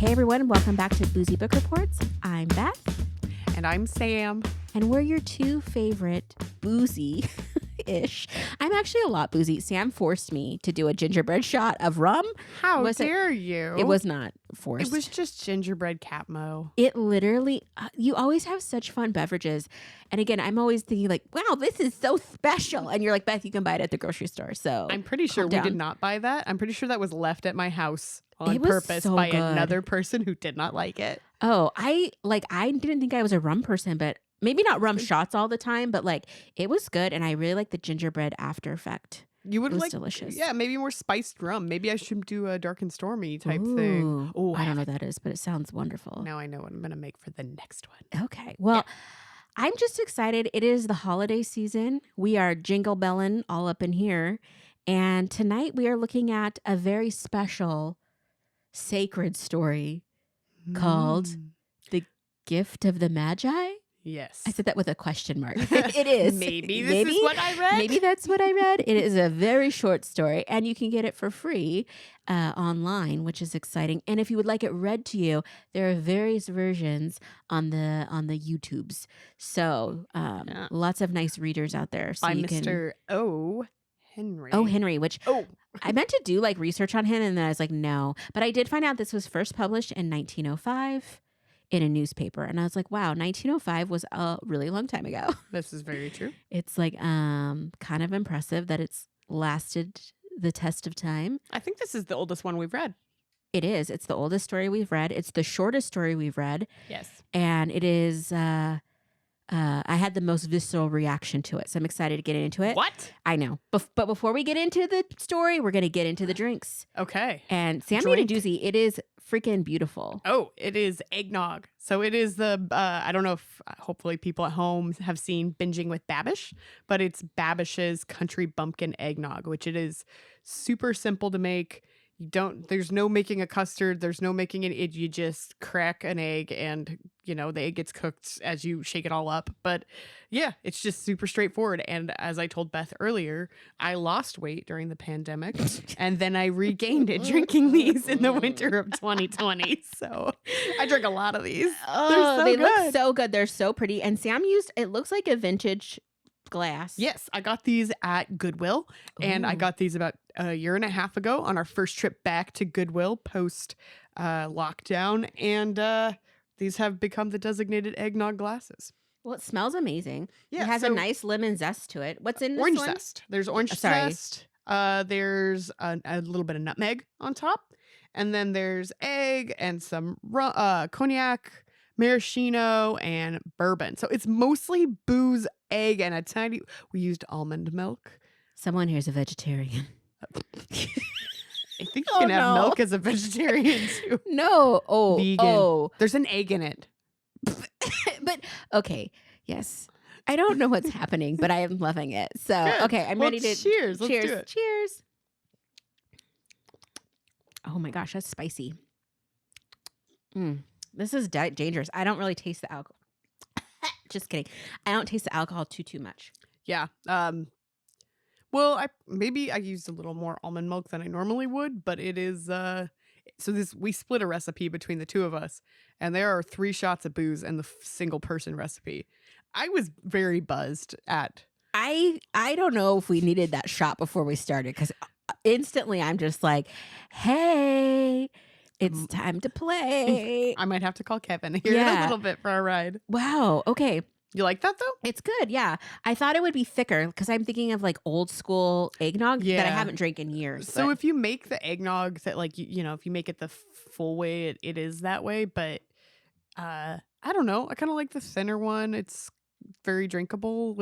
Hey everyone, welcome back to Boozy Book Reports. I'm Beth. And I'm Sam. And we're your two favorite boozy-ish. I'm actually a lot boozy. Sam forced me to do a gingerbread shot of rum. How dare you? It was not forced. It was just gingerbread Capmo. It literally, you always have such fun beverages. And again, I'm always thinking like, wow, this is so special. And you're like, Beth, you can buy it at the grocery store. So I'm pretty sure we down. did not buy that. I'm pretty sure that was left at my house on It was purpose so by good. another person who did not like it. Oh, I didn't think I was a rum person, but maybe not rum shots all the time, but like it was good. And I really like the gingerbread after effect. You would It was like delicious. Yeah, maybe more spiced rum. Maybe I should do a dark and stormy type thing. Oh, I don't know what that is, but it sounds wonderful. Now I know what I'm going to make for the next one. Okay. Well, I'm just excited. It is the holiday season. We are jingle belling all up in here. And tonight we are looking at a very special sacred story called The Gift of the Magi. Yes. I said that with a question mark. It is. Maybe this is what I read. Maybe that's what I read. It is a very short story, and you can get it for free online, which is exciting. And if you would like it read to you, there are various versions on the YouTubes. So lots of nice readers out there. So By you Mr. O. Henry. Oh, Henry, which I meant to do like research on him, and then I was like, no. But I did find out this was first published in 1905. In a newspaper, and I was like, wow, 1905 was a really long time ago. This is very true. It's like kind of impressive that it's lasted the test of time. I think this is the oldest one we've read. It is. It's the oldest story we've read. It's the shortest story we've read. Yes. And it is I had the most visceral reaction to it, so I'm excited to get into it. What? I know. But before we get into the story, we're going to get into the drinks. Okay. And Sam made a doozy. It is freaking beautiful. Oh, it is eggnog. So it is the, I don't know if hopefully people at home have seen Binging with Babish, but it's Babish's Country Bumpkin Eggnog, which it is super simple to make. There's no making a custard. There's no making it. You just crack an egg and, the egg gets cooked as you shake it all up. But yeah, it's just super straightforward. And as I told Beth earlier, I lost weight during the pandemic and then I regained it drinking these in the winter of 2020. So I drank a lot of these. Oh, they look so good. They're so pretty. And Sam it looks like a vintage glass. Yes, I got these at Goodwill, and I got these about a year and a half ago on our first trip back to Goodwill post lockdown, and these have become the designated eggnog glasses. Well, it smells amazing. Yeah, it has a nice lemon zest to it. What's in this orange one? zest. There's orange zest. There's a little bit of nutmeg on top, and then there's egg and some cognac, maraschino, and bourbon. So it's mostly booze, egg, and we used almond milk. Someone here's a vegetarian. I think you can have milk as a vegetarian too. No. Oh. Vegan. Oh. There's an egg in it. But okay. Yes. I don't know what's happening, but I am loving it. So, Good. okay, I'm ready to cheers. Let's do it. Cheers. Oh my gosh, that's spicy. This is dangerous. I don't really taste the alcohol. Just kidding. I don't taste the alcohol too much. Yeah. Well, maybe I used a little more almond milk than I normally would, but it is we split a recipe between the two of us, and there are 3 shots of booze in the single person recipe. I was very buzzed at. I don't know if we needed that shot before we started, because instantly I'm just like, hey, it's time to play. I might have to call Kevin here in a little bit for our ride. Wow. Okay. You like that though? It's good. Yeah. I thought it would be thicker because I'm thinking of like old school eggnog that I haven't drank in years. So if you make the eggnog that if you make it the full way, it is that way. But I don't know. I kind of like the thinner one. It's very drinkable.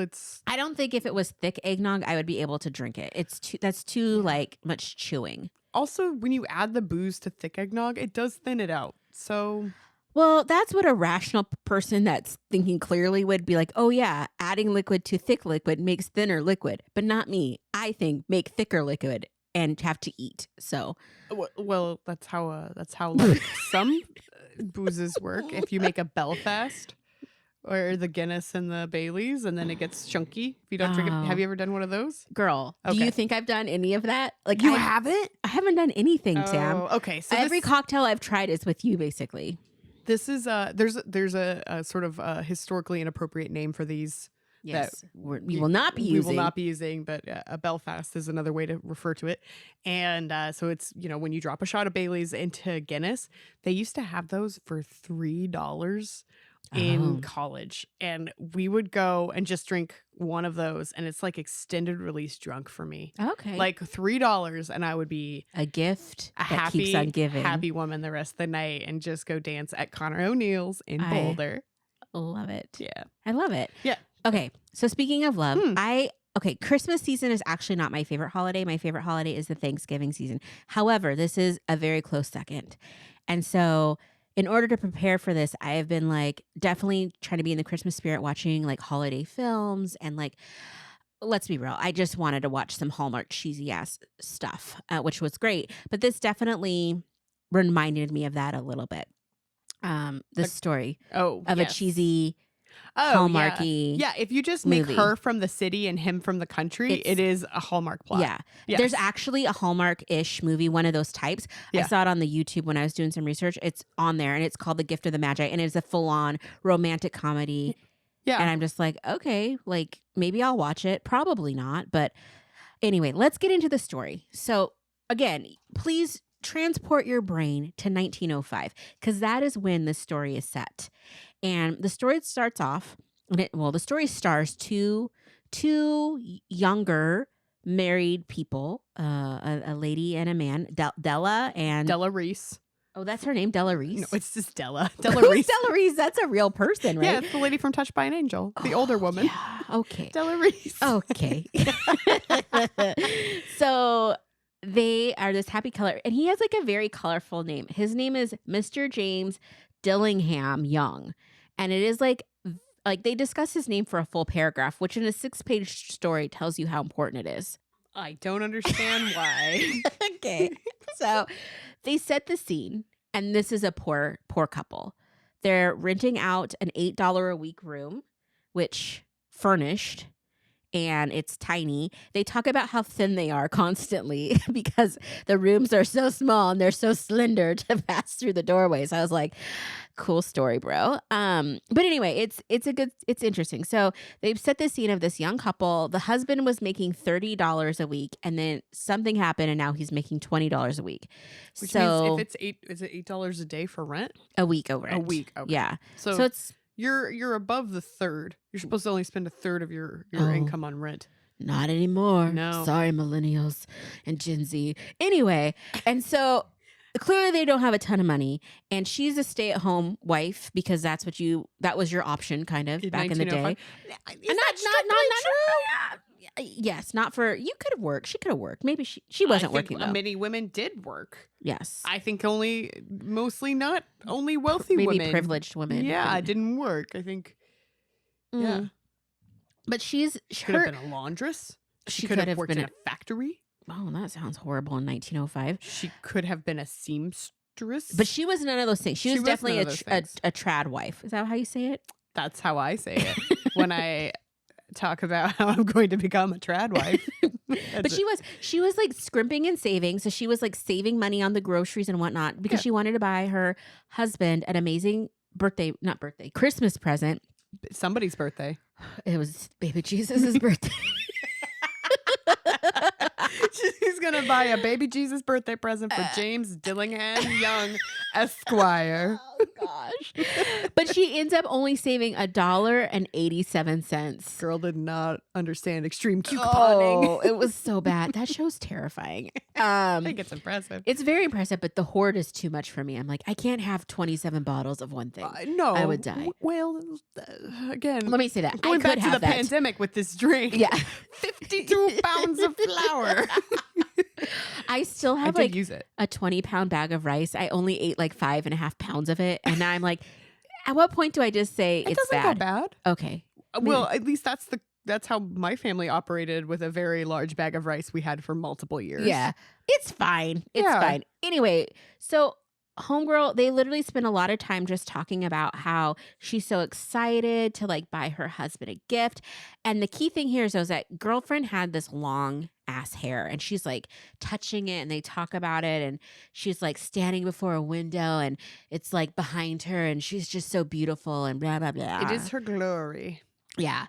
I don't think if it was thick eggnog, I would be able to drink it. That's too like much chewing. Also, when you add the booze to thick eggnog, it does thin it out. So, well, that's what a rational person that's thinking clearly would be like, oh yeah, adding liquid to thick liquid makes thinner liquid, but not me. I think make thicker liquid and have to eat. So, well, that's how like some boozes work. If you make a Belfast, or the Guinness and the Baileys, and then it gets chunky if you don't drink it. Have you ever done one of those? Girl, do you think I've done any of that? Like you haven't? I haven't done anything, Sam. Okay. So every cocktail I've tried is with you, basically. This is there's a sort of historically inappropriate name for these. Yes, we will not be using. We will not be using, but a Belfast is another way to refer to it. And so it's, when you drop a shot of Bailey's into Guinness, they used to have those for $3 in college. And we would go and just drink one of those. And it's like extended release drunk for me. Okay. Like $3, and I would be a gift that keeps on giving. Happy woman the rest of the night and just go dance at Connor O'Neill's in Boulder. Love it. Yeah. I love it. Yeah. Okay, so speaking of love, Christmas season is actually not my favorite holiday. My favorite holiday is the Thanksgiving season. However, this is a very close second. And so in order to prepare for this, I have been definitely trying to be in the Christmas spirit, watching holiday films and let's be real, I just wanted to watch some Hallmark cheesy ass stuff, which was great. But this definitely reminded me of that a little bit. The story of a cheesy Hallmarky. Yeah, if you just make her from the city and him from the country, it is a Hallmark plot. Yeah. Yes. There's actually a Hallmark-ish movie, one of those types. Yeah. I saw it on the YouTube when I was doing some research. It's on there, and it's called The Gift of the Magi, and it's a full-on romantic comedy. Yeah. And I'm just like, okay, maybe I'll watch it. Probably not. But anyway, let's get into the story. So again, please transport your brain to 1905, because that is when the story is set. And the story starts off, the story stars two younger married people, a lady and a man, Della and Della Reese. Oh, that's her name, Della Reese? No, it's just Della. Della Reese. Della Reese, that's a real person, right? Yeah, it's the lady from Touched by an Angel, the older woman. Yeah, okay. Della Reese. Okay. So they are this happy color, and he has a very colorful name. His name is Mr. James Dillingham Young. And it is they discuss his name for a full paragraph, which in a 6-page story tells you how important it is. I don't understand why. Okay. So they set the scene, and this is a poor couple. They're renting out an $8 a week room, which furnished, and it's tiny. They talk about how thin they are constantly because the rooms are so small and they're so slender to pass through the doorways. I was like, cool story, bro. But anyway, it's interesting. So they've set the scene of this young couple. The husband was making $30 a week, and then something happened, and now he's making $20 a week. Which means if it's is it $8 a day for rent? A week over a week. Okay. Yeah. So it's you're above the third. You're supposed to only spend a third of your income on rent. Not anymore. No. Sorry, millennials and Gen Z. Anyway, and so clearly they don't have a ton of money, and she's a stay-at-home wife because that was your option kind of back in the day. Yes, not for, you could have worked. She could have worked. Maybe she wasn't working though. Many women did work. Yes. I think mostly not only wealthy women. Maybe privileged women. Yeah, it didn't work. I think. Yeah. But she could have been a laundress. She could have worked in a factory. Oh, that sounds horrible in 1905. She could have been a seamstress. But she was none of those things. She was definitely a trad wife. Is that how you say it? That's how I say it when I talk about how I'm going to become a trad wife. But she was scrimping and saving. So she was saving money on the groceries and whatnot because she wanted to buy her husband an amazing Christmas present. Somebody's birthday. It was baby Jesus' birthday. She's going to buy a baby Jesus birthday present for James Dillingham Young, Esquire. Oh, gosh. But she ends up only saving $1.87. Girl did not understand extreme couponing. Oh, it was so bad. That show's terrifying. I think it's impressive. It's very impressive, but the hoard is too much for me. I'm like, I can't have 27 bottles of one thing. No. I would die. Well, again. Let me say that. Going back to the pandemic with this drink. Yeah. 52 pounds of flour. I still have use it. a 20-pound bag of rice. I only ate 5.5 pounds of it. And I'm like, at what point do I just say it it's doesn't go bad? Okay. Well, at least that's how my family operated with a very large bag of rice we had for multiple years. Yeah. It's fine. It's fine. Anyway, so homegirl, they literally spend a lot of time just talking about how she's so excited to like buy her husband a gift. And the key thing here is that girlfriend had this long ass hair and she's like touching it and they talk about it and she's like standing before a window and it's like behind her and she's just so beautiful and blah blah blah. It is her glory. Yeah.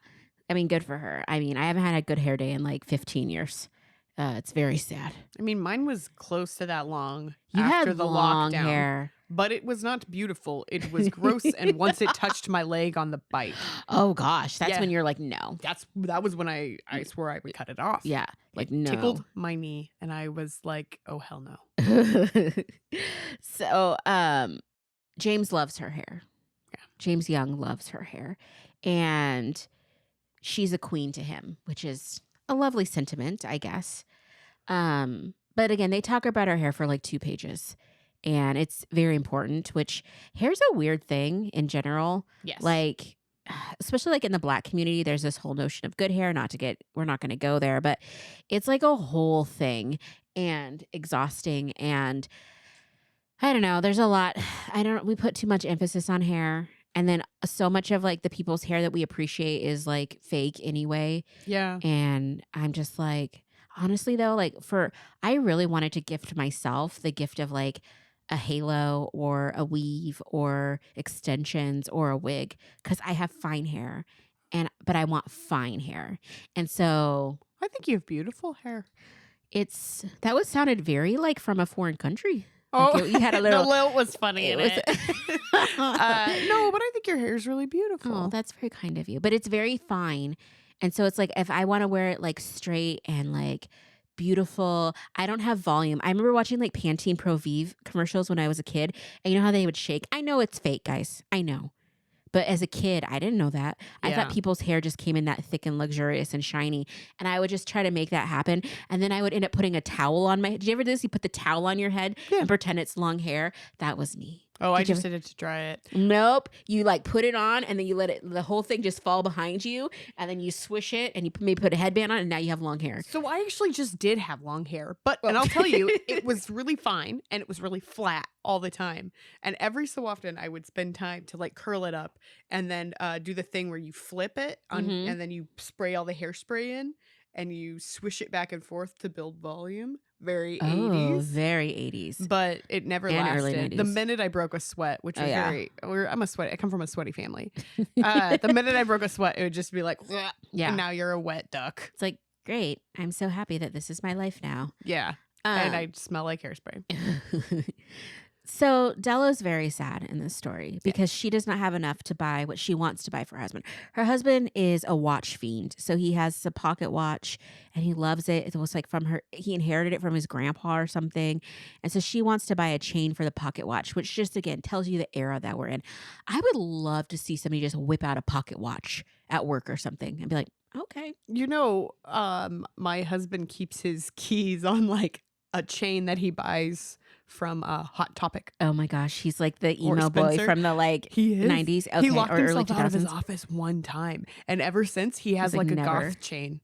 I mean, good for her. I mean, I haven't had a good hair day in like 15 years. It's very sad. I mean, mine was close to that long You after had the long lockdown. hair. But it was not beautiful. It was gross. And once it touched my leg on the bite. Oh gosh, that's Yeah. when you're like, no. That was when I swore I would cut it off. Yeah, like It no. tickled my knee and I was like, oh hell no. So, James loves her hair. Yeah. James Young loves her hair. And she's a queen to him, which is a lovely sentiment, I guess. But again, they talk about her hair for like 2 pages. And it's very important, which hair's a weird thing in general. Yes. Like, especially like in the Black community, there's this whole notion of good hair. We're not going to go there, but it's like a whole thing and exhausting. And I don't know, there's a lot. We put too much emphasis on hair. And then so much of like the people's hair that we appreciate is like fake anyway. Yeah. And I'm just like, honestly though, like I really wanted to gift myself the gift of like a halo or a weave or extensions or a wig because I have fine hair but I want fine hair. And so I think you have beautiful hair. sounded very like from a foreign country. Oh, like you had a little. the lilt was funny in it. No, but I think your hair is really beautiful. Oh, that's very kind of you. But it's very fine. And so it's like if I want to wear it like straight and like beautiful, I don't have volume. I remember watching like Pantene Pro Vive commercials when I was a kid. And you know how they would shake? I know it's fake, guys. I know. But as a kid, I didn't know that. I Yeah. thought people's hair just came in that thick and luxurious and shiny. And I would just try to make that happen. And then I would end up putting a towel on my head. Did you ever do this? You put the towel on your head and pretend it's long hair. That was me. Oh, I Did you just did it to dry it. Nope. You like put it on and then you let the whole thing just fall behind you. And then you swish it and you maybe put a headband on and now you have long hair. So I actually just did have long hair, and I'll tell you, it was really fine and it was really flat all the time. And every so often I would spend time to like curl it up and then do the thing where you flip it on, and then you spray all the hairspray in and you swish it back and forth to build volume. Very 80s. Very 80s. But it never And lasted. early 90s. The minute I broke a sweat, which was I come from a sweaty family. The minute I broke a sweat, it would just be like, Yeah. and now you're a wet duck. It's like, great. I'm so happy that this is my life now. Yeah. And I smell like hairspray. So Della's very sad in this story because she does not have enough to buy what she wants to buy for her husband. Her husband is a watch fiend. So he has a pocket watch and he loves it. It was like he inherited it from his grandpa or something. And so she wants to buy a chain for the pocket watch, which just again tells you the era that we're in. I would love to see somebody just whip out a pocket watch at work or something and be like, okay. You know, my husband keeps his keys on like a chain that he buys from Hot Topic. Oh my gosh, he's like the Or emo boy Spencer. from the like He is. 90s. Okay, He locked or early himself out of his 2000s. office one time, and ever since he has He's like, like a never. goth chain,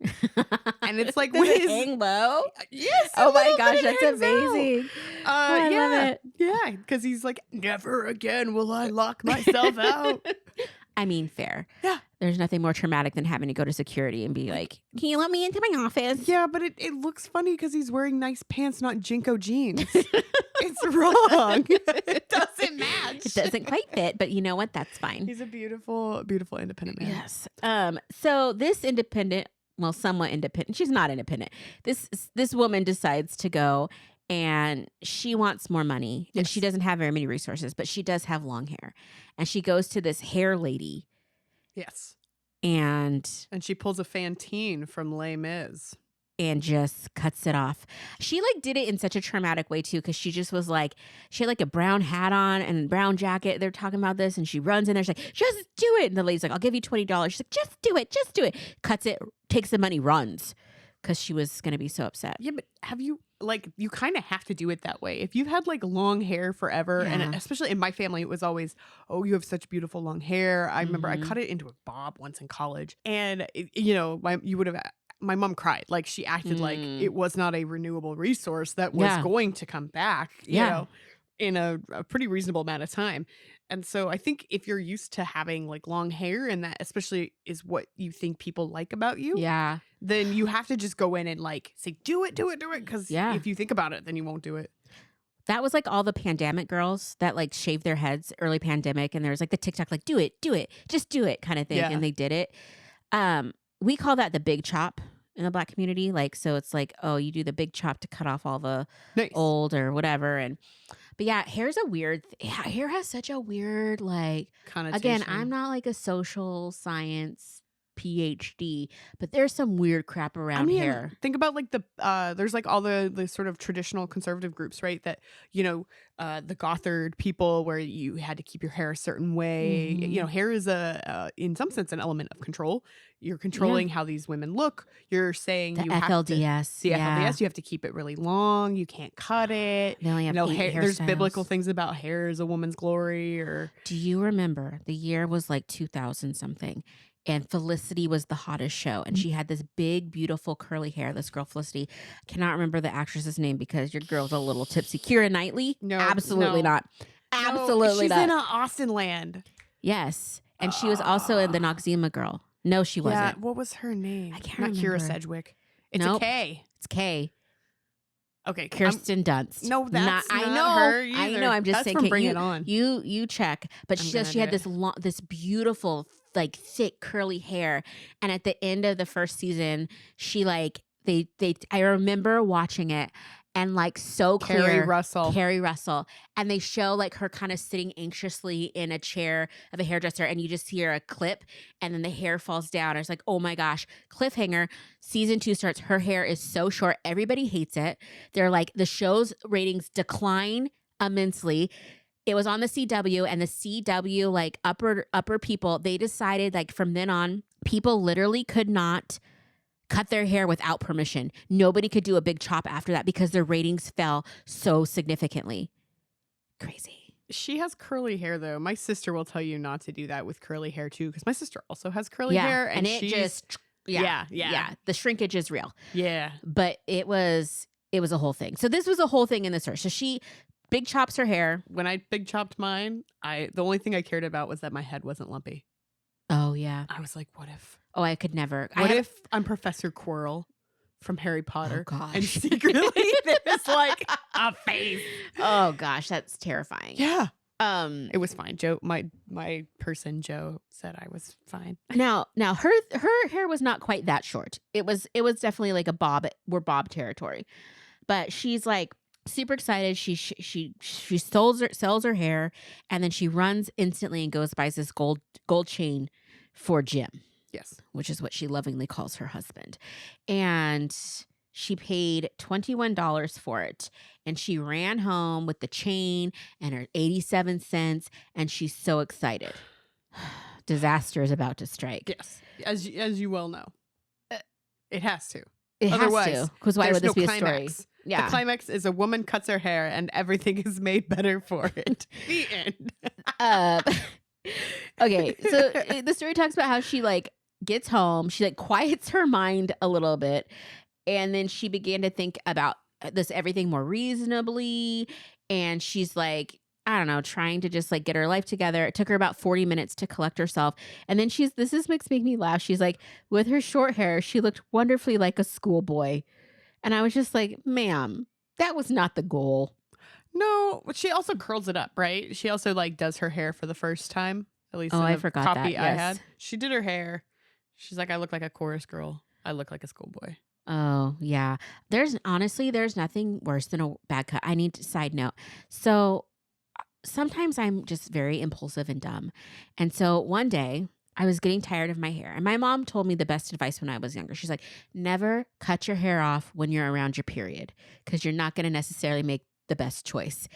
and it's like Does with it his hang low? yes. Oh a my little gosh, bit, it that's hangs out. amazing. I Yeah, love it. yeah, because he's like, never again will I lock myself out. I mean, fair. Yeah. There's nothing more traumatic than having to go to security and be like, can you let me into my office? Yeah, but it looks funny because he's wearing nice pants, not Jinko jeans. It's wrong. It doesn't match. It doesn't quite fit, but you know what? That's fine. He's a beautiful, beautiful independent man. Yes. So this independent, well, somewhat independent. She's not independent. This woman decides to go and she wants more money and she doesn't have very many resources, but she does have long hair. And she goes to this hair lady. Yes. And she pulls a Fantine from Les Mis. And just cuts it off. She like did it in such a traumatic way too, because she just was like, she had like a brown hat on and a brown jacket. They're talking about this, and she runs in there. She's like, just do it. And the lady's like, I'll give you $20. She's like, just do it, just do it. Cuts it, takes the money, runs, because she was gonna be so upset. Yeah, but have you you kind of have to do it that way. If you've had like long hair forever, and especially in my family, it was always, oh, you have such beautiful long hair. I remember I cut it into a bob once in college, and my mom cried. Like she acted like it was not a renewable resource that was going to come back. You know, in a pretty reasonable amount of time. And so I think if you're used to having like long hair and that especially is what you think people like about you, Yeah. then you have to just go in and like say, do it, do it, do it. Because Yeah. if you think about it, then you won't do it. That was like all the pandemic girls that like shaved their heads early pandemic. And there was like the TikTok, like, do it, just do it kind of thing. Yeah. And they did it. We call that the big chop in the Black community. Like, so it's like, oh, you do the big chop to cut off all the Nice. old or whatever. But yeah, hair's a weird, hair has such a weird, like, Connotation. again, I'm not like a social science PhD, but there's some weird crap around hair. Think about like there's like all the sort of traditional conservative groups, right? That, the Gothard people where you had to keep your hair a certain way. Mhm. Hair is in some sense an element of control. You're controlling how these women look. You're saying The you have to, FLDS. the FLDS, you have to keep it really long. You can't cut it. They only have 8 hair, there's biblical hairstyles. things about hair as a woman's glory or Do you remember the year was like 2000 something? And Felicity was the hottest show. And she had this big, beautiful curly hair. This girl, Felicity. I cannot remember the actress's name because your girl's a little tipsy. Keira Knightley? No, Absolutely no. not. Absolutely she's not. in Austin land. Yes. And she was also in the Noxzema girl. No, she wasn't. Yeah, what was her name? I can't Not remember. Kira Sedgwick. It's Nope. a K. It's Kay. Okay, Kirsten Dunst. no, that's I not know. her I either. know. I'm just That's saying. from okay, Bring you, It On. You check. But I'm she gonna says she had do this beautiful, like thick curly hair. And at the end of the first season, she like I remember watching it and like so clear. Carrie Russell. And they show like her kind of sitting anxiously in a chair of a hairdresser and you just hear a clip and then the hair falls down. It's like, oh my gosh, cliffhanger. Season 2 starts. Her hair is so short. Everybody hates it. They're like, the show's ratings decline immensely. It was on the CW and the CW like upper people, they decided like from then on, people literally could not cut their hair without permission. Nobody could do a big chop after that because their ratings fell so significantly. Crazy. She has curly hair though. My sister will tell you not to do that with curly hair too, because my sister also has curly hair, and it she's just yeah. The shrinkage is real. Yeah. But it was a whole thing. So this was a whole thing in the search. So she big chops her hair. When I big chopped mine, the only thing I cared about was that my head wasn't lumpy. Oh yeah. I was like, what if? Oh, I could never. What if I'm Professor Quirrell from Harry Potter? Oh gosh. And secretly there's like a face. Oh gosh, that's terrifying. Yeah. It was fine. Joe, my person Joe said I was fine. Now her hair was not quite that short. It was definitely like we're bob territory. But she's like super excited. She sells her hair and then she runs instantly and goes buys this gold chain for Jim. Yes. Which is what she lovingly calls her husband. And she paid $21 for it. And she ran home with the chain and her 87 cents. And she's so excited. Disaster is about to strike. Yes. As you well know. It has to. It Otherwise, has to. Because why would this be a story? Yeah. The climax is a woman cuts her hair and everything is made better for it. The end. Okay. So the story talks about how she like gets home. She like quiets her mind a little bit. And then she began to think about this everything more reasonably. And she's like, I don't know, trying to just like get her life together. It took her about 40 minutes to collect herself. And then makes me laugh. She's like, with her short hair, she looked wonderfully like a schoolboy. And I was just like, ma'am, that was not the goal. No, she also curls it up, right? She also like does her hair for the first time. At least in I the forgot copy that, I yes. had. She did her hair. She's like, I look like a chorus girl. I look like a schoolboy. Oh, yeah. There's nothing worse than a bad cut. Side note. So sometimes I'm just very impulsive and dumb. And so one day I was getting tired of my hair. And my mom told me the best advice when I was younger. She's like, never cut your hair off when you're around your period because you're not going to necessarily make the best choice.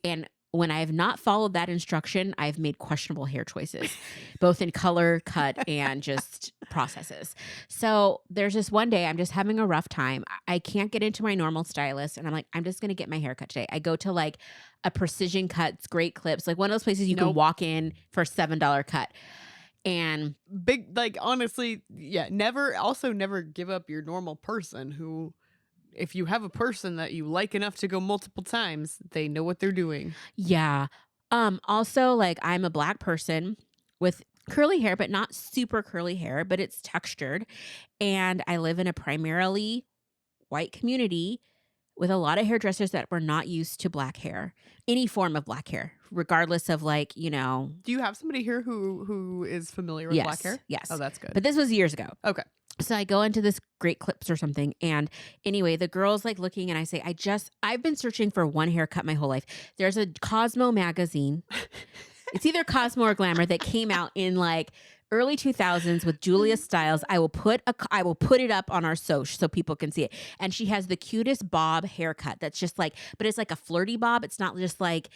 And when I have not followed that instruction, I've made questionable hair choices, both in color, cut, and just processes. So there's this one day I'm just having a rough time. I can't get into my normal stylist. And I'm like, I'm just going to get my hair cut today. I go to like a Precision Cuts, Great Clips, like one of those places you can walk in for a $7 cut. And big, like, honestly, yeah, never give up your normal person who if you have a person that you like enough to go multiple times, they know what they're doing. Yeah. Also, like, I'm a Black person with curly hair, but not super curly hair, but it's textured. And I live in a primarily white community with a lot of hairdressers that were not used to black hair, any form of black hair, regardless of, like, Do you have somebody here who is familiar with black hair? Yes. Oh, that's good. But this was years ago. Okay. So I go into this Great Clips or something. And anyway, the girl's like looking and I say, I've been searching for one haircut my whole life. There's a Cosmo magazine. It's either Cosmo or Glamour that came out in like early 2000s with Julia Stiles. I will put it up on our social so people can see it. And she has the cutest bob haircut that's just like, but it's like a flirty bob. It's not just like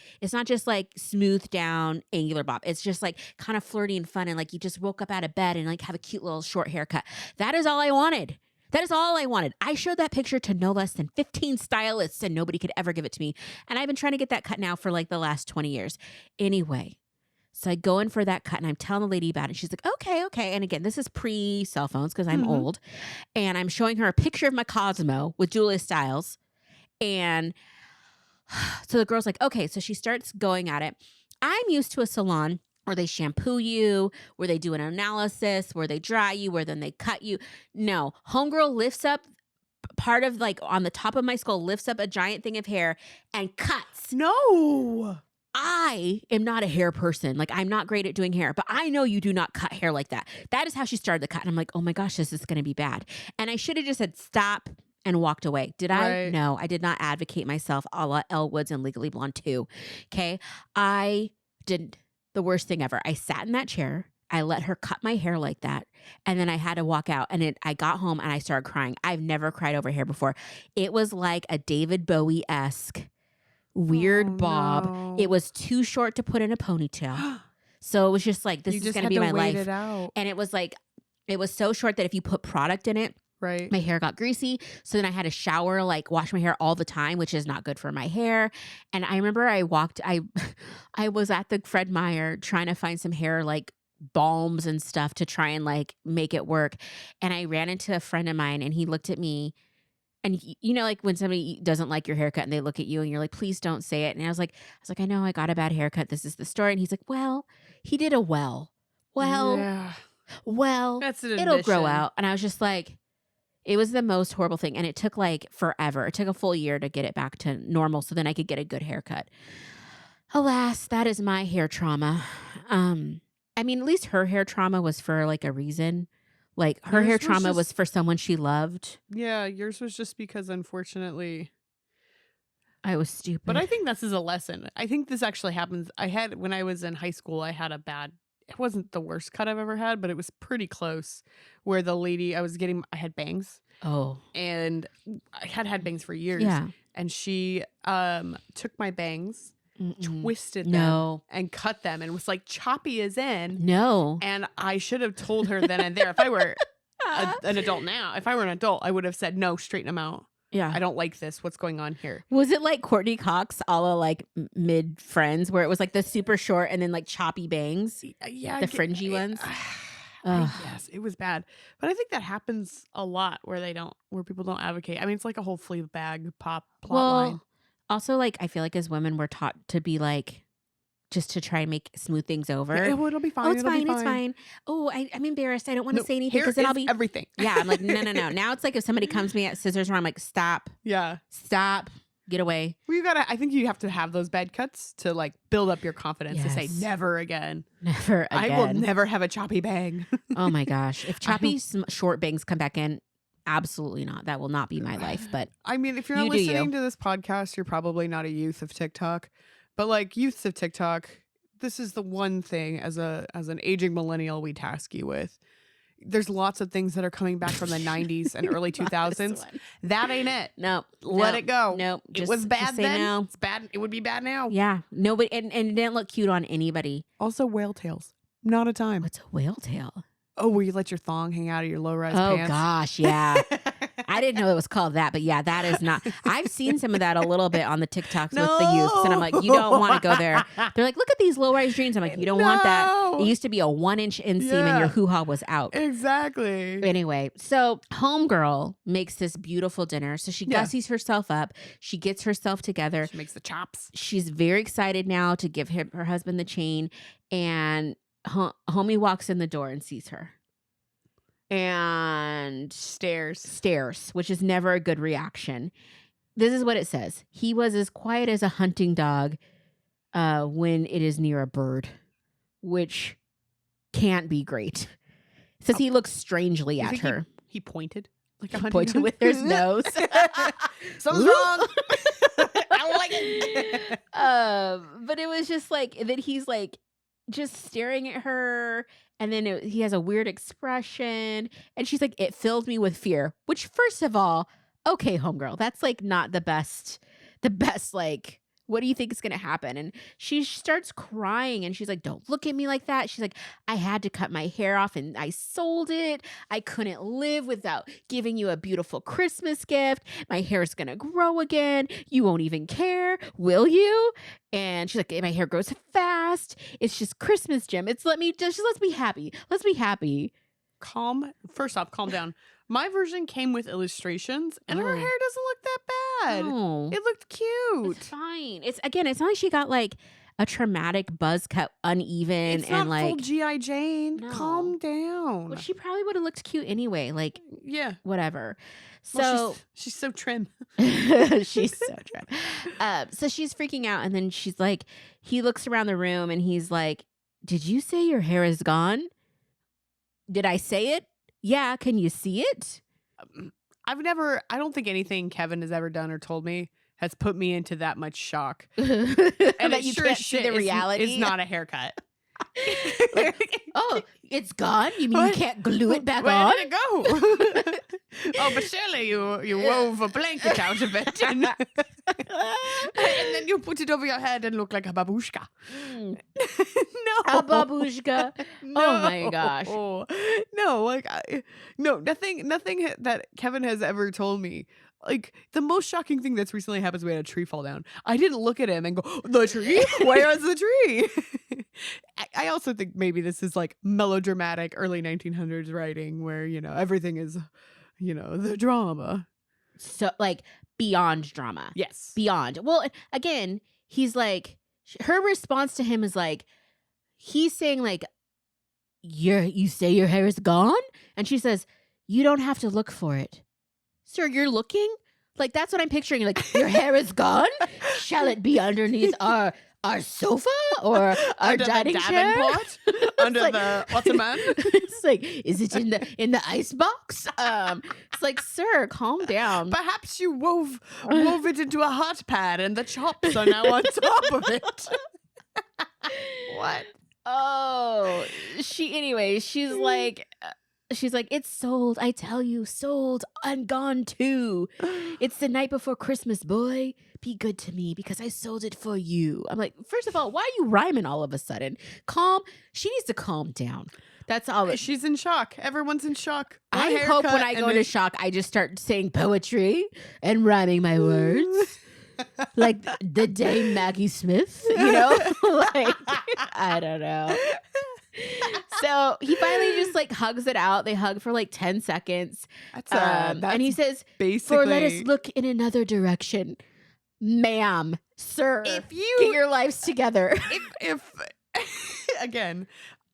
smooth down angular bob. It's just like kind of flirty and fun. And like you just woke up out of bed and like have a cute little short haircut. That is all I wanted. That is all I wanted. I showed that picture to no less than 15 stylists and nobody could ever give it to me. And I've been trying to get that cut now for like the last 20 years. Anyway. So I go in for that cut and I'm telling the lady about it. She's like, okay. And again, this is pre-cell phones because I'm old. And I'm showing her a picture of my Cosmo with Julia Stiles. And so the girl's like, okay. So she starts going at it. I'm used to a salon where they shampoo you, where they do an analysis, where they dry you, where then they cut you. No, homegirl lifts up part of like on the top of my skull, lifts up a giant thing of hair and cuts. No. I am not a hair person. Like, I'm not great at doing hair, but I know you do not cut hair like that. That is how she started the cut. And I'm like, oh my gosh, this is going to be bad. And I should have just said stop and walked away. Did I? No, I did not advocate myself a la Elle Woods and Legally Blonde 2. Okay. I didn't. The worst thing ever. I sat in that chair. I let her cut my hair like that. And then I had to walk out and I got home and I started crying. I've never cried over hair before. It was like a David Bowie-esque weird bob. No. It was too short to put in a ponytail. So it was just like, this is going to be my life. And it was like, it was so short that if you put product in it, right, my hair got greasy. So then I had to shower, like wash my hair all the time, which is not good for my hair. And I remember I was at the Fred Meyer trying to find some hair like balms and stuff to try and like make it work. And I ran into a friend of mine and he looked at me. And you know, like when somebody doesn't like your haircut and they look at you and you're like, please don't say it. And I was like, I know I got a bad haircut. This is the story. And he's like, well, he did a well, yeah. That's an it'll grow admission. out. And I was just like, it was the most horrible thing. And it took like forever. It took a full year to get it back to normal so then I could get a good haircut. Alas, that is my hair trauma. I mean, at least her hair trauma was for like a reason. Like her hair trauma was for someone she loved. Yeah, yours was just because unfortunately I was stupid. But I think this is a lesson. I think this actually happens. When I was in high school, I had it wasn't the worst cut I've ever had, but it was pretty close where the lady I had bangs. Oh. And I had bangs for years. Yeah. And she took my bangs, twisted them and cut them and was like choppy as in. No. And I should have told her then and there. If I were an adult now, if I were an adult, I would have said, no, straighten them out. Yeah. I don't like this. What's going on here? Was it like Courtney Cox, a la like mid Friends, where it was like the super short and then like choppy bangs? Yeah. The fringy ones? Yes, it was bad. But I think that happens a lot where people don't advocate. I mean, it's like a whole Fleabag plot line. Also, like, I feel like as women, we're taught to be like, just to try and make smooth things over. Yeah, well, it'll be fine. Oh, it's fine. Oh, I'm embarrassed. I don't want to say anything because then I'll be everything. Yeah, I'm like, no. Now it's like if somebody comes to me at scissors, where I'm like, stop. Yeah, stop. Get away. Well, I think you have to have those bad cuts to like build up your confidence to say never again. Never again. I will never have a choppy bang. Oh my gosh. If choppy short bangs come back in, absolutely not. That will not be my life. But I mean, if you're not listening to this podcast, you're probably not a youth of TikTok. But like youths of TikTok, this is the one thing as an aging millennial we task you with. There's lots of things that are coming back from the 90s and early 2000s. That ain't it. No. Let it go. No. It was bad then. No. It's bad. It would be bad now. Yeah. Nobody and it didn't look cute on anybody. Also, whale tails. Not a time. What's a whale tail? Oh, where you let your thong hang out of your low-rise pants. Oh gosh, yeah. I didn't know it was called that, but yeah, that is not. I've seen some of that a little bit on the TikToks with the youths, and I'm like, you don't want to go there. They're like, look at these low-rise jeans. I'm like, you don't want that. It used to be a 1-inch inseam and your hoo-ha was out. Exactly. Anyway, so homegirl makes this beautiful dinner. So she gussies herself up. She gets herself together. She makes the chops. She's very excited now to give her husband the chain. And homie walks in the door and sees her. And stares, which is never a good reaction. This is what it says. He was as quiet as a hunting dog when it is near a bird, which can't be great. It says he looks strangely at her. He pointed like a hunting pointed dog? With his nose. Something's wrong. I don't like it. But it was just like that. He's like just staring at her. And then he has a weird expression. And she's like, it filled me with fear. Which, first of all, okay, homegirl, that's like not the best, like, what do you think is going to happen? And she starts crying and she's like, don't look at me like that. She's like, I had to cut my hair off and I sold it. I couldn't live without giving you a beautiful Christmas gift. My hair's going to grow again. You won't even care. Will you? And she's like, my hair grows fast. It's just Christmas, Jim. Let's be happy. Let's be happy. First off, calm down. My version came with illustrations, and her hair doesn't look that bad. No. It looked cute. It's fine. It's not like she got like a traumatic buzz cut uneven. It's not like full G.I. Jane. No. Calm down. Well, she probably would have looked cute anyway. Like, yeah, whatever. So well, she's so trim. She's so trim. So she's freaking out, and then she's like, he looks around the room, and he's like, "Did you say your hair is gone? Did I say it? Yeah, can you see it?" I don't think anything Kevin has ever done or told me has put me into that much shock. And that you can't see the reality. It's not a haircut. Like, oh, it's gone? You mean you can't glue it back on? Where did it go? Oh, but surely you wove a blanket out of it. And then you put it over your head and look like a babushka. No. No. A babushka. No. Oh my gosh. No, like nothing that Kevin has ever told me. Like, the most shocking thing that's recently happened is we had a tree fall down. I didn't look at him and go, the tree? Where is the tree? I also think maybe this is like melodramatic early 1900s writing where, everything is, the drama. So, like, beyond drama. Yes. Beyond. Well, again, he's like, her response to him is like, he's saying like, you say your hair is gone? And she says, you don't have to look for it. Sir, you're looking? Like, that's what I'm picturing. Like, your hair is gone? Shall it be underneath our sofa or our dining chair? Under the ottoman? It's like, is it in the ice box? It's like, sir, calm down. Perhaps you wove it into a hot pad and the chops are now on top of it. What? Oh, she's like, it's sold. I tell you, sold and gone too. It's the night before Christmas, boy. Be good to me because I sold it for you. I'm like, first of all, why are you rhyming all of a sudden? Calm. She needs to calm down. That's all. She's in shock. Everyone's in shock. I hope when I go into shock, I just start saying poetry and rhyming my words. Like the Dame Maggie Smith, like, I don't know. So he finally just like hugs it out. They hug for like 10 seconds. That's and he says, basically, let us look in another direction. Ma'am, sir, get your lives together. If again,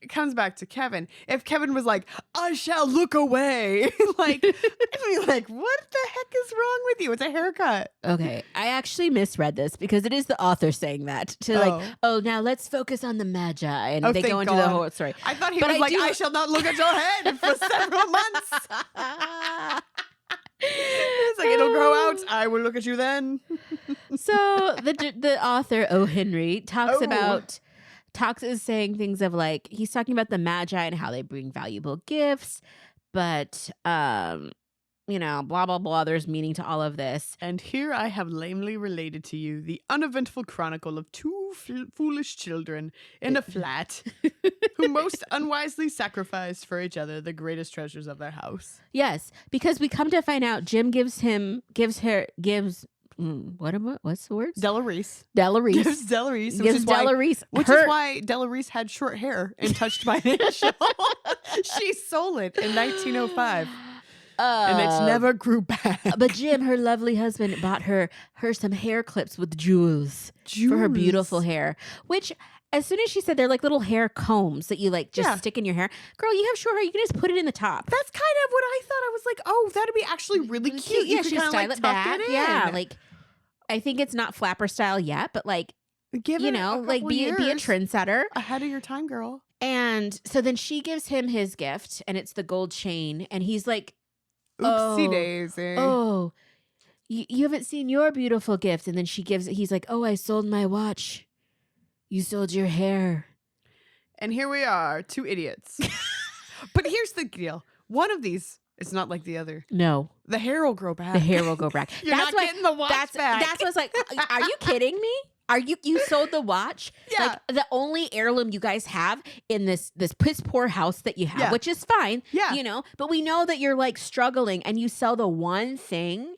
it comes back to Kevin. If Kevin was like, I shall look away, like, I'd be like, what the heck is wrong with you? It's a haircut. Okay. I actually misread this because it is the author saying that now let's focus on the Magi. And they go into the whole story. I thought he was like, I shall not look at your head for several months. It's like, it'll grow out. I will look at you then. So the author, O. Henry, is saying things of like, he's talking about the Magi and how they bring valuable gifts, but blah, blah, blah. There's meaning to all of this. And here I have lamely related to you the uneventful chronicle of two foolish children in a flat who most unwisely sacrificed for each other the greatest treasures of their house. Yes, because we come to find out Jim gives what's the word? Delareese. Gives Delareese. Which is why Delareese had short hair and touched by an angel. She sold it in 1905. And it's never grew back. But Jim, her lovely husband, bought her some hair clips with jewels for her beautiful hair. Which, as soon as she said they're like little hair combs that you just stick in your hair. Girl, you have short hair. You can just put it in the top. That's kind of what I thought. I was like, oh, that'd be actually really cute. Yeah, you she could style it back. Yeah, like I think it's not flapper style yet, but give it be a trendsetter ahead of your time, girl. And so then she gives him his gift, and it's the gold chain, and he's like, oopsie daisy. Oh, you haven't seen your beautiful gift. And then he's like, oh, I sold my watch. You sold your hair. And here we are, two idiots. But here's the deal. One of these is not like the other. No. The hair will grow back. The hair will go back. You're not getting the watch back. That's what's like, are you kidding me? You sold the watch? Yeah. Like the only heirloom you guys have in this piss poor house that you have, which is fine. Yeah. But we know that you're struggling and you sell the one thing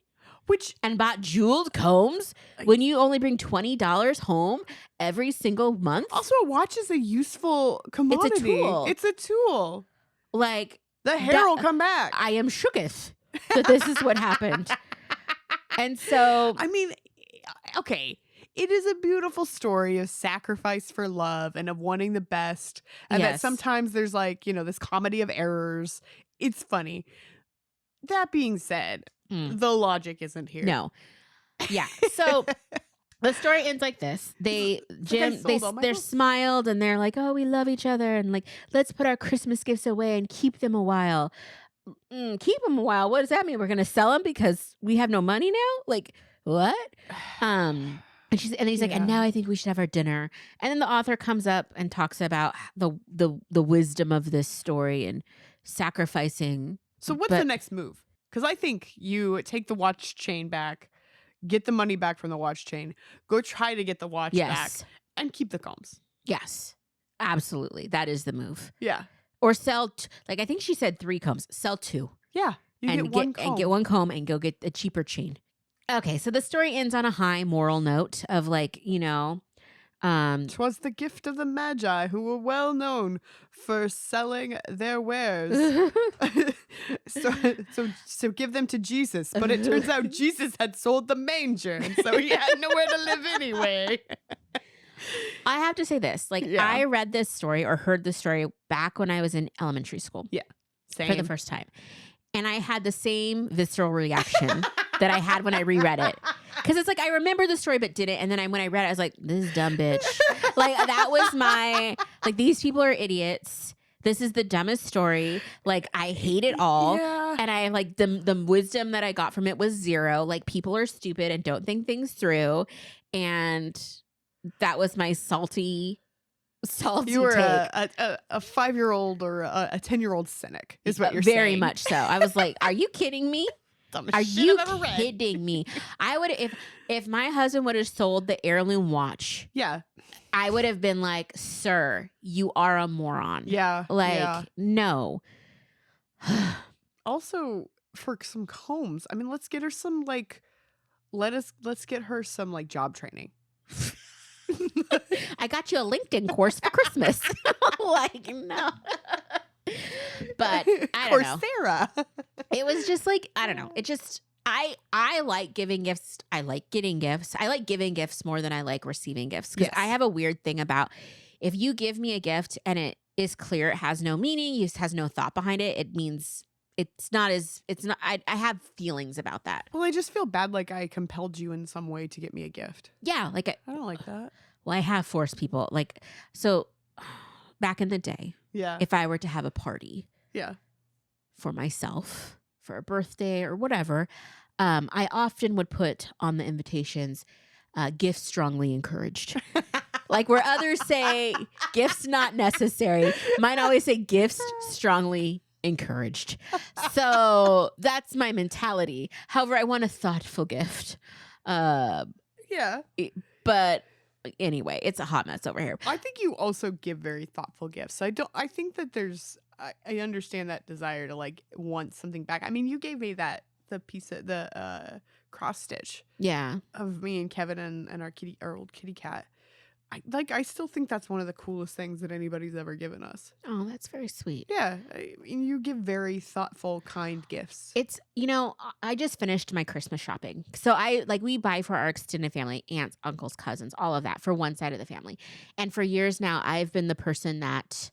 and bought jeweled combs when you only bring $20 home every single month. Also, a watch is a useful commodity. It's a tool. Like the hair will come back. I am shooketh that this is what happened. And so, I mean, okay. It is a beautiful story of sacrifice for love and of wanting the best. And that sometimes there's this comedy of errors. It's funny. That being said, the logic isn't here. No. Yeah. So the story ends like this. They're smiled and they're like, oh, we love each other. And let's put our Christmas gifts away and keep them a while. Keep them a while. What does that mean? We're going to sell them because we have no money now? What? And he's like, and now I think we should have our dinner. And then the author comes up and talks about the wisdom of this story and sacrificing. So what's the next move? Because I think you take the watch chain back, get the money back from the watch chain, go try to get the watch back, and keep the combs. Yes, absolutely. That is the move. Yeah. Or sell, I think she said 3 combs. Sell 2. Yeah. And get one comb and go get a cheaper chain. Okay, so the story ends on a high moral note of 'twas the gift of the Magi who were well known for selling their wares. so give them to Jesus. But it turns out Jesus had sold the manger, and so he had nowhere to live anyway. I have to say this. I read this story or heard this story back when I was in elementary school. Yeah, same. For the first time. And I had the same visceral reaction that I had when I reread it. Because it's I remember the story but didn't. And then when I read it, I was like, this is dumb bitch. That was my, these people are idiots. This is the dumbest story. I hate it all. Yeah. And I the wisdom that I got from it was 0. People are stupid and don't think things through. And that was my salty you were take. a 5-year-old or a 10-year-old cynic is what you're very saying. Much so. I was like, are you kidding me? Are you kidding me? I would if my husband would have sold the heirloom watch. Yeah. I would have been like, sir, you are a moron. Yeah. No. Also, for some combs, I mean, let's get her some let's get her some job training. I got you a LinkedIn course for Christmas. No. But I don't know. Sarah. It was just I don't know. It just I like giving gifts. I like getting gifts. I like giving gifts more than I like receiving gifts. Because I have a weird thing about if you give me a gift and it is clear it has no meaning, it has no thought behind it, it means I have feelings about that. Well, I just feel bad I compelled you in some way to get me a gift. Yeah. I don't like that. Well, I have forced people. So back in the day, if I were to have a party for myself, for a birthday or whatever, I often would put on the invitations, gifts strongly encouraged. Where others say gifts not necessary, mine always say gifts strongly encouraged. So that's my mentality. However, I want a thoughtful gift. Uh, Yeah. but anyway, it's a hot mess over here. I think you also give very thoughtful gifts. I think that I understand that desire to like want something back. I mean, you gave me the piece of the cross stitch Yeah. of me and Kevin and our old kitty cat. I still think that's one of the coolest things that anybody's ever given us. Oh, that's very sweet. Yeah, I mean, you give very thoughtful, kind gifts. It's, I just finished my Christmas shopping. So we buy for our extended family, aunts, uncles, cousins, all of that for one side of the family. And for years now, I've been the person that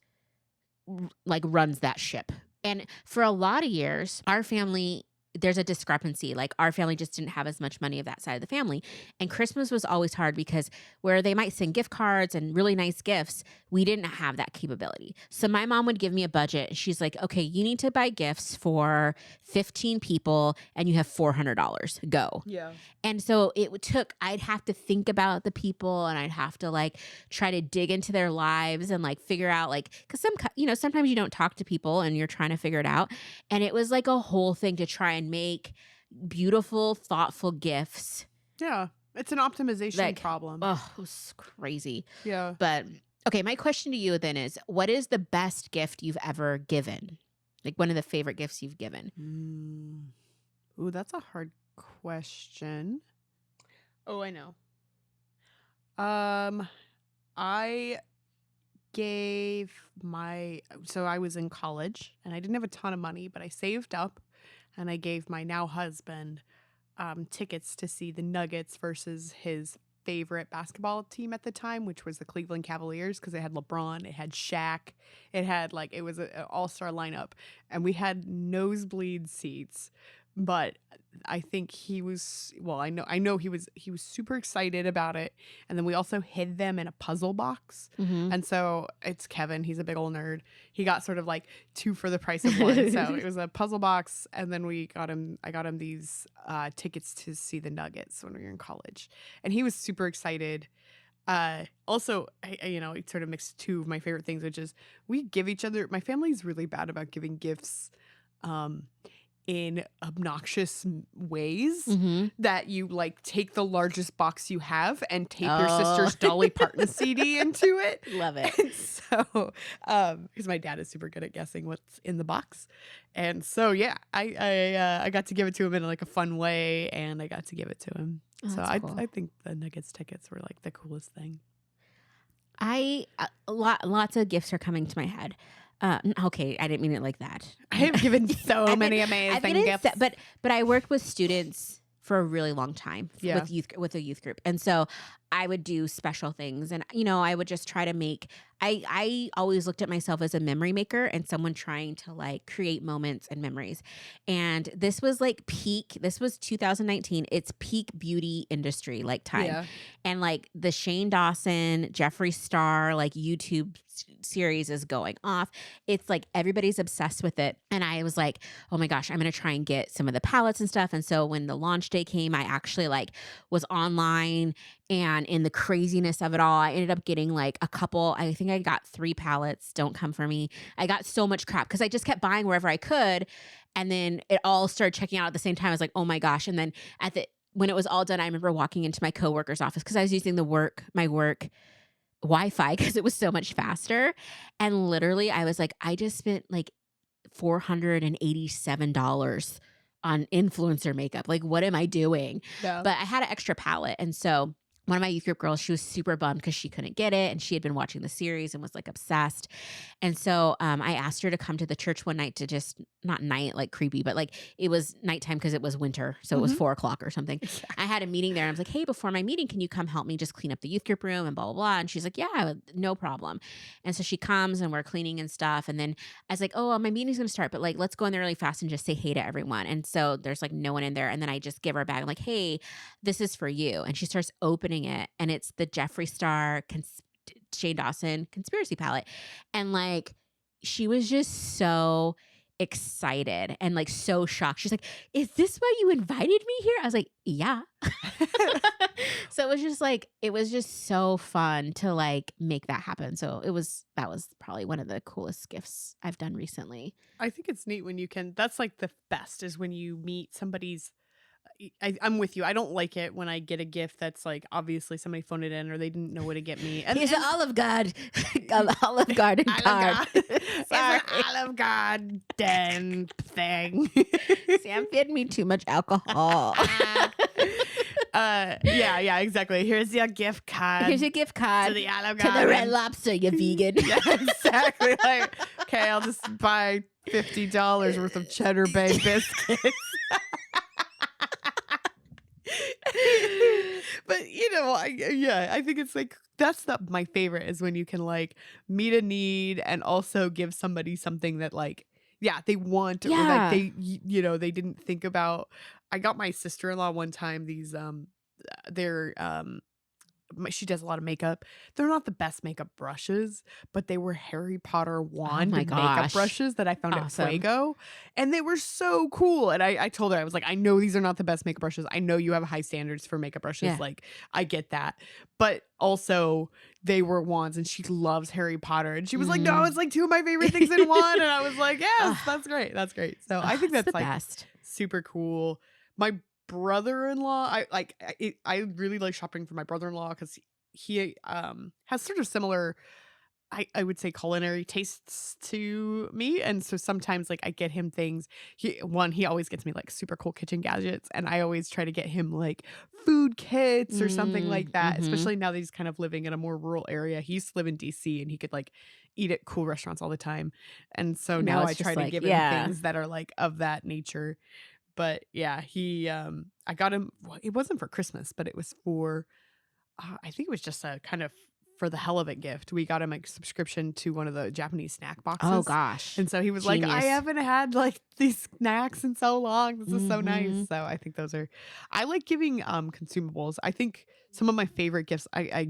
like runs that ship. And for a lot of years, our family, there's a discrepancy. Like our family just didn't have as much money of that side of the family. And Christmas was always hard because where they might send gift cards and really nice gifts, we didn't have that capability. So my mom would give me a budget and she's like, okay, you need to buy gifts for 15 people and you have $400. Go. Yeah. And so I'd have to think about the people and I'd have to like try to dig into their lives and like figure out like, cause sometimes you don't talk to people and you're trying to figure it out. And it was like a whole thing to try and make beautiful, thoughtful gifts. Yeah. It's an optimization problem. Oh, it was crazy. Yeah. But okay, my question to you then is, what is the best gift you've ever given? Like one of the favorite gifts you've given? Ooh, that's a hard question. Oh, I know. I so I was in college and I didn't have a ton of money, but I saved up and I gave my now husband tickets to see the Nuggets versus his favorite basketball team at the time, which was the Cleveland Cavaliers, because it had LeBron, it had Shaq, it was an all-star lineup, and we had nosebleed seats. But I think I know he was super excited about it. And then we also hid them in a puzzle box. Mm-hmm. And so it's Kevin, he's a big old nerd. He got sort of like 2 for the price of 1. So it was a puzzle box, and then I got him these tickets to see the Nuggets when we were in college. And he was super excited. Also, it sort of mixed 2 of my favorite things, which is we give each other, my family's really bad about giving gifts in obnoxious ways, that you like take the largest box you have and tape your sister's Dolly Parton CD into it. Love it. And so, because my dad is super good at guessing what's in the box. And so, yeah, I got to give it to him in like a fun way, and I got to give it to him. Oh, so cool. I think the Nuggets tickets were like the coolest thing. Lots of gifts are coming to my head. Okay, I didn't mean it like that. I have given so many amazing gifts. But I worked with students for a really long time Yeah. with a youth group. And so I would do special things, and I would just try to make I always looked at myself as a memory maker and someone trying to like create moments and memories. And this was 2019. It's peak beauty industry like time. Yeah. And like the Shane Dawson, Jeffree Star like YouTube series is going off. It's like everybody's obsessed with it. And I was like, oh my gosh, I'm going to try and get some of the palettes and stuff. And so when the launch day came, I actually like was online, and in the craziness of it all, I ended up getting like a couple, I think I got 3 palettes. Don't come for me. I got so much crap because I just kept buying wherever I could. And then it all started checking out at the same time. I was like, oh my gosh. And then when it was all done, I remember walking into my coworker's office because I was using my work Wi-Fi because it was so much faster. And literally I was like, I just spent like $487 on influencer makeup. Like, what am I doing? Yeah. But I had an extra palette. And so one of my youth group girls, she was super bummed because she couldn't get it. And she had been watching the series and was like obsessed. And so I asked her to come to the church one night to just, not night, like creepy, but like it was nighttime because it was winter. So it was 4 o'clock or something. Yeah. I had a meeting there. And I was like, hey, before my meeting, can you come help me just clean up the youth group room and blah, blah, blah. And she's like, yeah, no problem. And so she comes and we're cleaning and stuff. And then I was like, oh, my meeting's going to start, but like, let's go in there really fast and just say hey to everyone. And so there's like no one in there. And then I just give her a bag. I'm like, hey, this is for you. And she starts opening it. And it's the Jeffree Star Shane Dawson conspiracy palette. And like, she was just so excited and like so shocked. She's like, "Is this why you invited me here?" I was like, "Yeah." So it was just so fun to like make that happen. So that was probably one of the coolest gifts I've done recently. I think it's neat when you can. That's like the best is when you meet somebody's. I'm with you. I don't like it when I get a gift that's like obviously somebody phoned it in or they didn't know what to get me. Here's an Olive Garden, Olive Garden card. It's Sorry. an Olive Garden thing. Sam fed me too much alcohol. Yeah, exactly. Here's your gift card. Here's your gift card to the Olive to Garden. the Red Lobster, you vegan. Yeah, exactly. Like, okay, I'll just buy $50 worth of Cheddar Bay biscuits. But I think it's like that's my favorite is when you can like meet a need and also give somebody something that like they want or like they didn't think about. I got my sister-in-law one time these they're she does a lot of makeup. They're not the best makeup brushes, but they were Harry Potter wand makeup brushes that I found at Fuego. And they were so cool. And I told her, I was like, I know these are not the best makeup brushes. I know you have high standards for makeup brushes. Yeah. Like, I get that. But also, they were wands and she loves Harry Potter. And she was like, no, it's like two of my favorite things in one. And I was like, yes, that's great. That's great. So I think that's the like best. super cool. My brother-in-law, I really like shopping for my brother-in-law because he has sort of similar I would say culinary tastes to me, and so sometimes like I get him things. He always gets me like super cool kitchen gadgets, and I always try to get him like food kits or something like that, especially now that he's kind of living in a more rural area. He used to live in DC and he could like eat at cool restaurants all the time, and so now I try to give him things that are like of that nature. But yeah, I got him, it wasn't for Christmas, but it was for, I think it was just a kind of for the hell of it gift. We got him a subscription to one of the Japanese snack boxes. Oh gosh. And so he was like, I haven't had like these snacks in so long. This is so nice. So I think I like giving consumables. I think some of my favorite gifts, I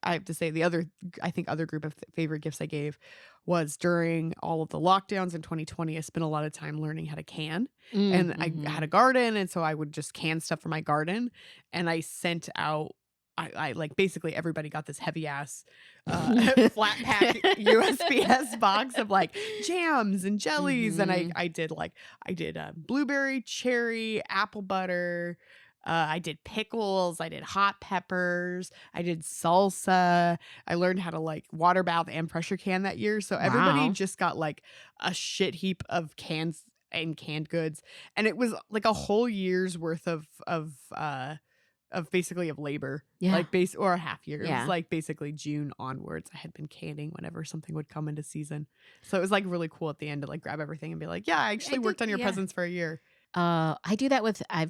have to say other group of favorite gifts I gave was during all of the lockdowns in 2020. I spent a lot of time learning how to can, and I had a garden, and so I would just can stuff for my garden, and I sent out. I like basically everybody got this heavy ass flat pack USPS box of like jams and jellies, and I did blueberry, cherry, apple butter. I did pickles, I did hot peppers, I did salsa. I learned how to like water bath and pressure can that year. So everybody just got like a shit heap of cans and canned goods. And it was like a whole year's worth of basically of labor. Yeah. Like or a half year. It Yeah. was like basically June onwards. I had been canning whenever something would come into season. So it was like really cool at the end to like grab everything and be like, yeah, I actually worked on your presents for a year. I've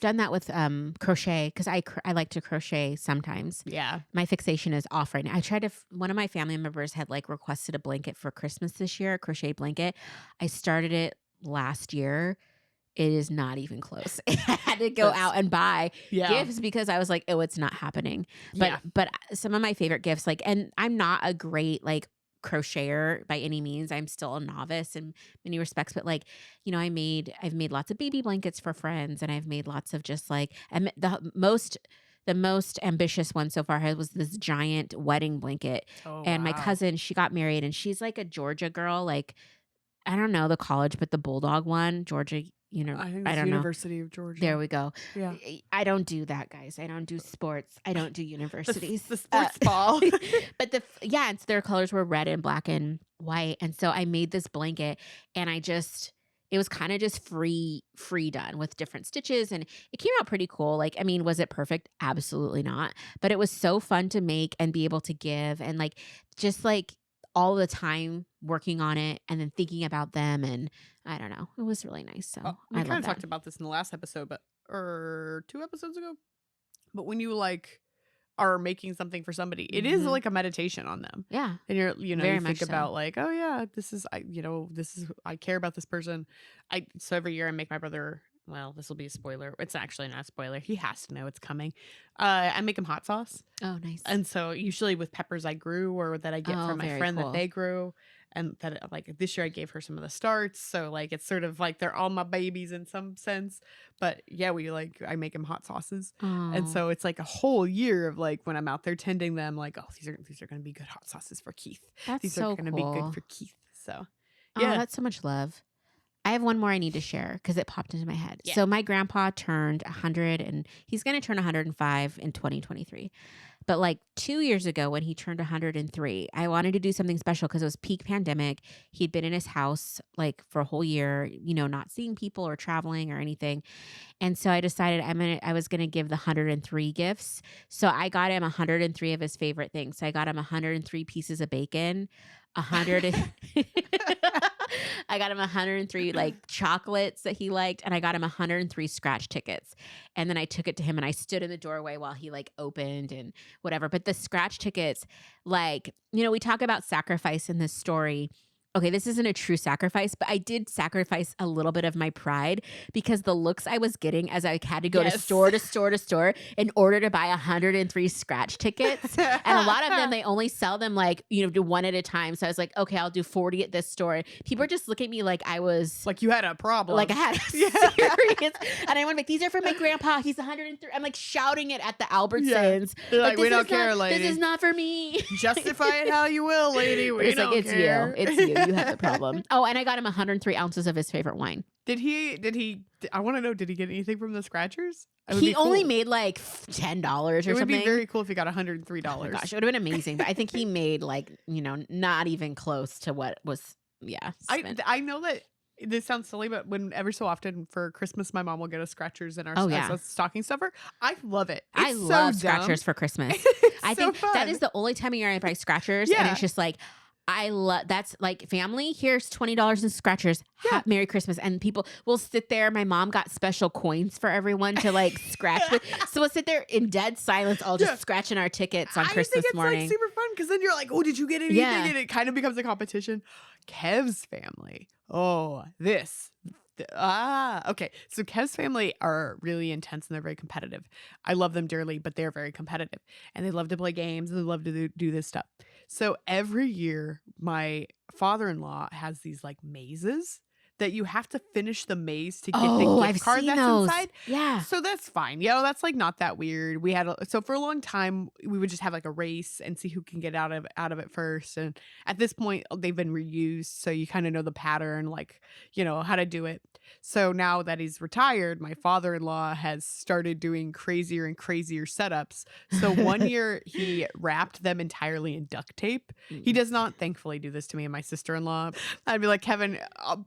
done that with crochet because I like to crochet sometimes. Yeah. My fixation is off right now. One of my family members had like requested a blanket for Christmas this year, a crochet blanket. I started it last year. It is not even close. I had to go out and buy gifts because I was like, oh, it's not happening. But some of my favorite gifts, like, and I'm not a great like crocheter by any means. I'm still a novice in many respects, but like, you know, I've made lots of baby blankets for friends, and I've made lots of just like, and the most ambitious one so far was this giant wedding blanket. And my cousin, she got married, and she's like a Georgia girl, like, I don't know the college, but the Bulldog one, Georgia, you know, I think I it's don't know. University of Georgia. There we go. Yeah. I don't do that, guys. I don't do sports. I don't do universities. The sports ball. But and so their colors were red and black and white. And so I made this blanket, and it was kind of just free done with different stitches, and it came out pretty cool. Like, I mean, was it perfect? Absolutely not. But it was so fun to make and be able to give, and like, just like all the time working on it and then thinking about them, and I don't know, it was really nice. So we kind of talked about this in the last episode, or 2 episodes ago. But when you like are making something for somebody, it is like a meditation on them. Yeah, and you very think much about like, oh yeah, I care about this person. So every year I make my brother. Well, this will be a spoiler. It's actually not a spoiler. He has to know it's coming. I make him hot sauce. Oh, nice. And so usually with peppers I grew or that I get from my friend that they grew. and that like this year I gave her some of the starts, so like it's sort of like they're all my babies in some sense. But yeah, I make them hot sauces, and Oh, so it's like a whole year of like when I'm out there tending them, like, oh, these are going to be good hot sauces for Keith. that's These are so going to be good cool. for Keith. So Oh, yeah, that's so much love. I have one more I need to share because it popped into my head. yeah. So my grandpa turned 100 and he's going to turn 105 in 2023. But like 2 years ago when he turned 103, I wanted to do something special because it was peak pandemic. He'd been in his house like for a whole year, not seeing people or traveling or anything. And so I decided I was gonna give the 103 gifts. So I got him 103 of his favorite things. So I got him 103 pieces of bacon, 100 I got him 103 like chocolates that he liked, and I got him 103 scratch tickets. And then I took it to him and I stood in the doorway while he like opened and whatever. But the scratch tickets, like, we talk about sacrifice in this story. Okay, this isn't a true sacrifice, but I did sacrifice a little bit of my pride because the looks I was getting as I had to go to Yes. store to store to store in order to buy 103 scratch tickets. And a lot of them, they only sell them like, do one at a time. So I was like, okay, I'll do 40 at this store. People just look at me like I was like you had a problem. like I had a serious, and I went like, these are for my grandpa. He's 103. I'm like shouting it at the Albertsons. They're like, we this don't is care, not, lady. This is not for me. Justify it how you will, lady. We It's don't like, it's care. you. It's you. You have the problem. Oh, and I got him 103 ounces of his favorite wine. Did he? I want to know. Did he get anything from the scratchers? He only made like $10 or something. It would be very cool if he got $103. Oh my gosh, it would have been amazing. But I think he made like, not even close to what was, spent. I know that this sounds silly, but when ever so often for Christmas, my mom will get us scratchers in our as a stocking stuffer. I love it. I love scratchers for Christmas. I think fun. that is the only time of year I buy scratchers, and it's just like, I love that's like family. Here's $20 in scratchers. Merry Christmas. And people will sit there. My mom got special coins for everyone to like scratch with. So we'll sit there in dead silence, all just scratching our tickets on Christmas morning. Like super fun because then you're like, oh, did you get anything? Yeah. And it kind of becomes a competition. Kev's family. Oh, this. Okay. So Kev's family are really intense and they're very competitive. I love them dearly, but they're very competitive and they love to play games and they love to do this stuff. So every year, my father-in-law has these like mazes that you have to finish the maze to get the gift card that's inside. Yeah. So that's fine. That's like not that weird. So for a long time we would just have like a race and see who can get out of it first. And at this point they've been reused, so you kind of know the pattern, like, how to do it. So now that he's retired, my father-in-law has started doing crazier and crazier setups. So one year he wrapped them entirely in duct tape. He does not thankfully do this to me and my sister-in-law. I'd be like, Kevin,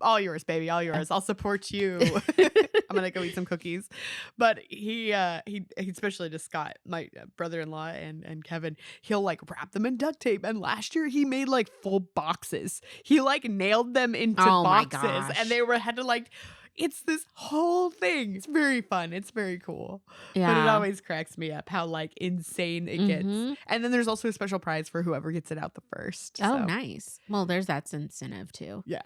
all yours, baby, all yours. I'll support you. I'm gonna go eat some cookies. But he especially to Scott, my brother-in-law, and Kevin, he'll like wrap them in duct tape. And last year he made like full boxes. He like nailed them into boxes, and they had to like. It's this whole thing. It's very fun. It's very cool. Yeah. But it always cracks me up how like insane it gets. And then there's also a special prize for whoever gets it out the first. Oh, nice. Well, there's that incentive too. Yeah.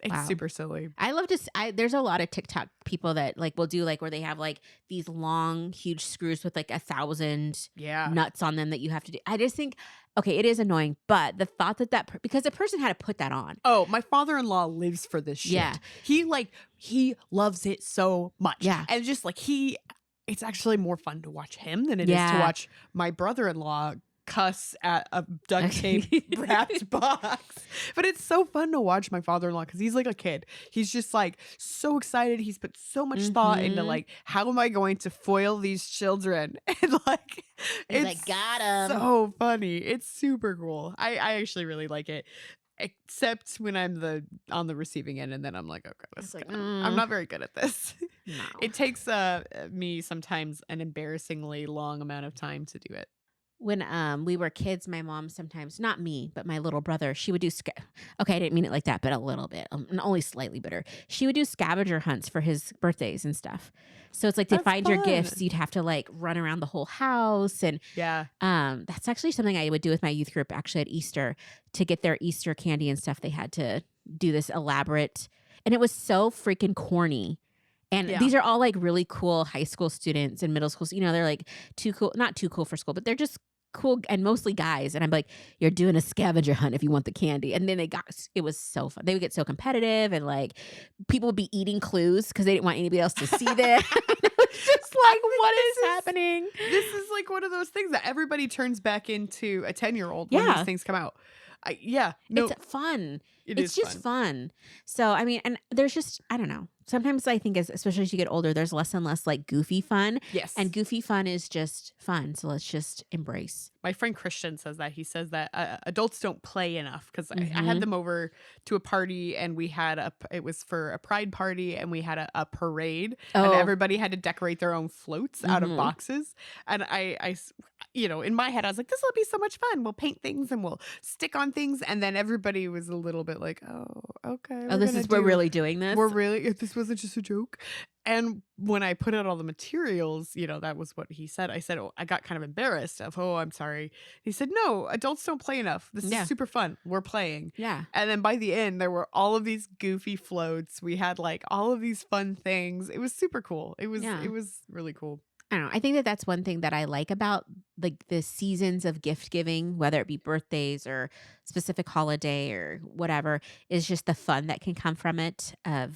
It's super silly. I love to. There's a lot of TikTok people that like will do like where they have like these long, huge screws with like 1,000 nuts on them that you have to do. I just think, okay, it is annoying, but the thought that because the person had to put that on. Oh, my father-in-law lives for this shit. Yeah, he loves it so much. Yeah, and just like it's actually more fun to watch him than it is to watch my brother-in-law cuss at a duct tape wrapped box. But it's so fun to watch my father-in-law because he's like a kid. He's just like so excited. He's put so much thought into like, how am I going to foil these children? And like, he's like, got him. So funny. It's super cool. I actually really like it. Except when I'm on the receiving end, and then I'm like, okay, I'm not very good at this. No. It takes me sometimes an embarrassingly long amount of time to do it. When we were kids, my mom sometimes, not me, but my little brother, she would do, okay, I didn't mean it like that, but a little bit, only slightly bitter. She would do scavenger hunts for his birthdays and stuff. So it's like to find your gifts, you'd have to like run around the whole house. And that's actually something I would do with my youth group actually at Easter to get their Easter candy and stuff. They had to do this elaborate, and it was so freaking corny. And these are all like really cool high school students and middle school. They're like too cool, not too cool for school, but they're just cool, and mostly guys. And I'm like, you're doing a scavenger hunt if you want the candy. And then it was so fun. They would get so competitive, and like people would be eating clues because they didn't want anybody else to see them. It was just I like, think what is happening? This is like one of those things that everybody turns back into a 10-year-old when Yeah. these things come out. No, It's fun. it It's is just fun. fun. So, I mean, and there's just, I don't know. Sometimes I think, especially as you get older, there's less and less like goofy fun. Yes. And goofy fun is just fun. So let's just embrace. My friend Christian says that. He says that adults don't play enough because I Mhm. had them over to a party, and we had it was for a pride party, and we had a parade, and Oh, everybody had to decorate their own floats out of Mhm. boxes. And in my head, I was like, this will be so much fun. We'll paint things and we'll stick on things. And then everybody was a little bit like, oh, okay. we're really doing this. If this wasn't just a joke. And when I put out all the materials, that was what he said. I said, oh, I got kind of embarrassed of, oh, I'm sorry. He said, no, adults don't play enough. This Yeah. is super fun. We're playing. Yeah. And then by the end, there were all of these goofy floats. We had like all of these fun things. It was super cool. It was really cool. I don't know. I think that that's one thing that I like about like the seasons of gift giving, whether it be birthdays or specific holiday or whatever, is just the fun that can come from it. Yeah.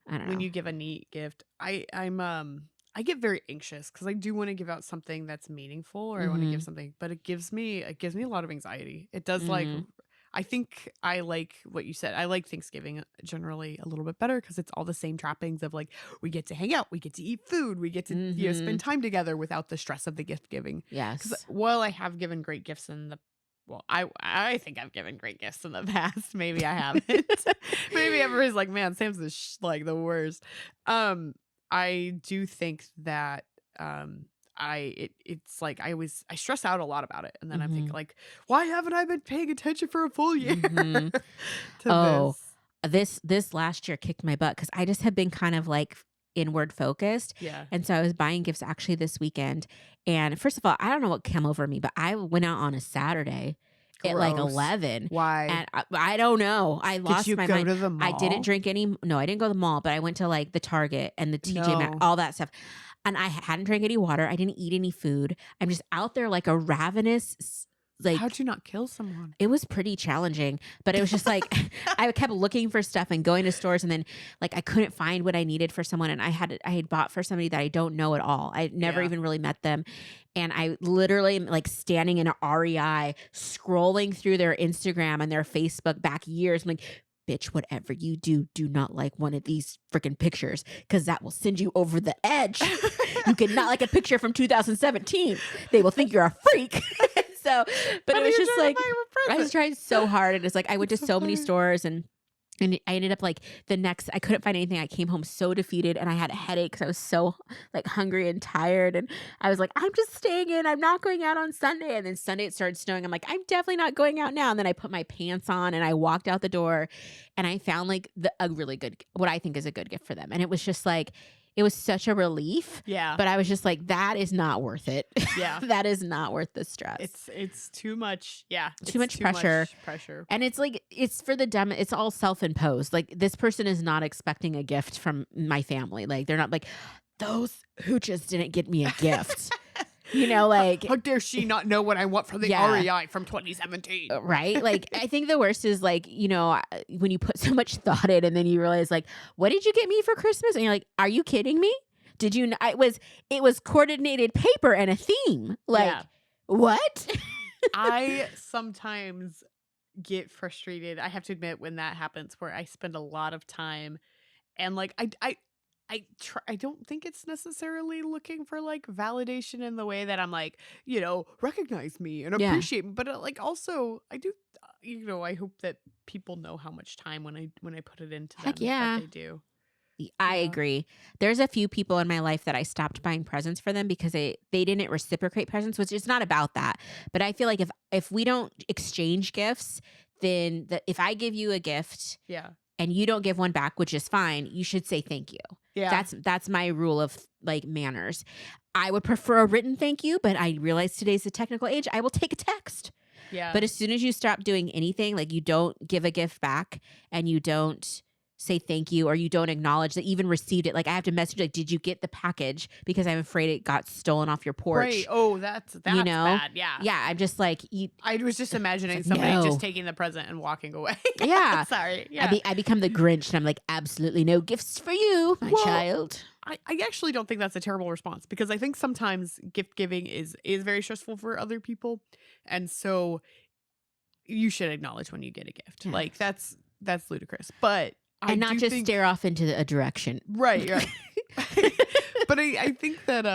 I don't When know. you give a neat gift, I get very anxious because I do want to give out something that's meaningful, or I want to give Mhm. something, but it gives me a lot of anxiety. It does Mhm. I think I like what you said. I like Thanksgiving generally a little bit better because it's all the same trappings of like we get to hang out, we get to eat food, we get to spend Mhm. time together without the stress of the gift giving. Because Yes. while I have given great gifts I think I've given great gifts in the past. Maybe I haven't. Maybe everybody's like, man, Sam's like the worst. I do think that it's like I stress out a lot about it, and then I'm thinking Mhm. like, why haven't I been paying attention for a full year Mhm. to Oh, this? this last year kicked my butt because I just have been kind of like inward focused. Yeah. And so I was buying gifts actually this weekend. And first of all, I don't know what came over me, but I went out on a Saturday at like Gross. 11. Why? And I don't know. I Did lost you my go mind. to the I didn't mall? drink any. No, I didn't go to the mall, but I went to like the Target and the TJ Maxx, No. all that stuff. And I hadn't drank any water. I didn't eat any food. I'm just out there like a ravenous, like, How'd you not kill someone? it was pretty challenging, but it was just like I kept looking for stuff and going to stores, and then like I couldn't find what I needed for someone, and I had bought for somebody that I don't know at all. I never Yeah. even really met them, and I literally am like standing in an REI scrolling through their Instagram and their Facebook back years. I'm like, bitch, whatever you do, do not like one of these freaking pictures because that will send you over the edge. You cannot like a picture from 2017. They will think you're a freak. So, but What it are was you just trying to like, buy him a I was present? trying so hard. And it's like, I went to That's so so many funny. stores, and I ended up like I couldn't find anything. I came home so defeated, and I had a headache because I was so like hungry and tired. And I was like, I'm just staying in. I'm not going out on Sunday. And then Sunday it started snowing. I'm like, I'm definitely not going out now. And then I put my pants on and I walked out the door, and I found like a really good, what I think is a good gift for them. And it was just like, it was such a relief. Yeah. But I was just like, that is not worth it. Yeah. That is not worth the stress. It's too much. Yeah. Too it's much pressure. Much pressure. And it's like, it's for the dumb. It's all self-imposed. Like, this person is not expecting a gift from my family. Like, they're not like, those hooches didn't get me a gift. Like, how dare she not know what I want from the Yeah. REI from 2017? right? Like, I think the worst is like, when you put so much thought in, and then you realize like, what did you get me for Christmas? And you're like, are you kidding me? Did you? It was coordinated paper and a theme. Like, Yeah. what? I sometimes get frustrated. I have to admit when that happens, where I spend a lot of time, and like I don't think it's necessarily looking for like validation in the way that I'm like, recognize me and Yeah. appreciate me, but like also I do, I hope that people know how much time when I put it into them Heck yeah. that they do. I Yeah. agree. There's a few people in my life that I stopped buying presents for them because they didn't reciprocate presents, which is not about that. But I feel like if we don't exchange gifts, then if I give you a gift Yeah. and you don't give one back, which is fine, you should say thank you. Yeah. That's my rule of like manners. I would prefer a written thank you, but I realize today's the technical age. I will take a text. Yeah. But as soon as you stop doing anything, like you don't give a gift back and you don't say thank you, or you don't acknowledge that you even received it. Like I have to message like, did you get the package? Because I'm afraid it got stolen off your porch. Right. Oh, that's bad. Yeah. Yeah. I'm just like, I was just imagining like, somebody no. just taking the present and walking away. Yeah. Sorry. Yeah. I become the Grinch and I'm like, absolutely no gifts for you, my child. I actually don't think that's a terrible response, because I think sometimes gift giving is very stressful for other people. And so you should acknowledge when you get a gift. Yeah. Like that's ludicrous. But and not just stare off into a direction. Right. But I think that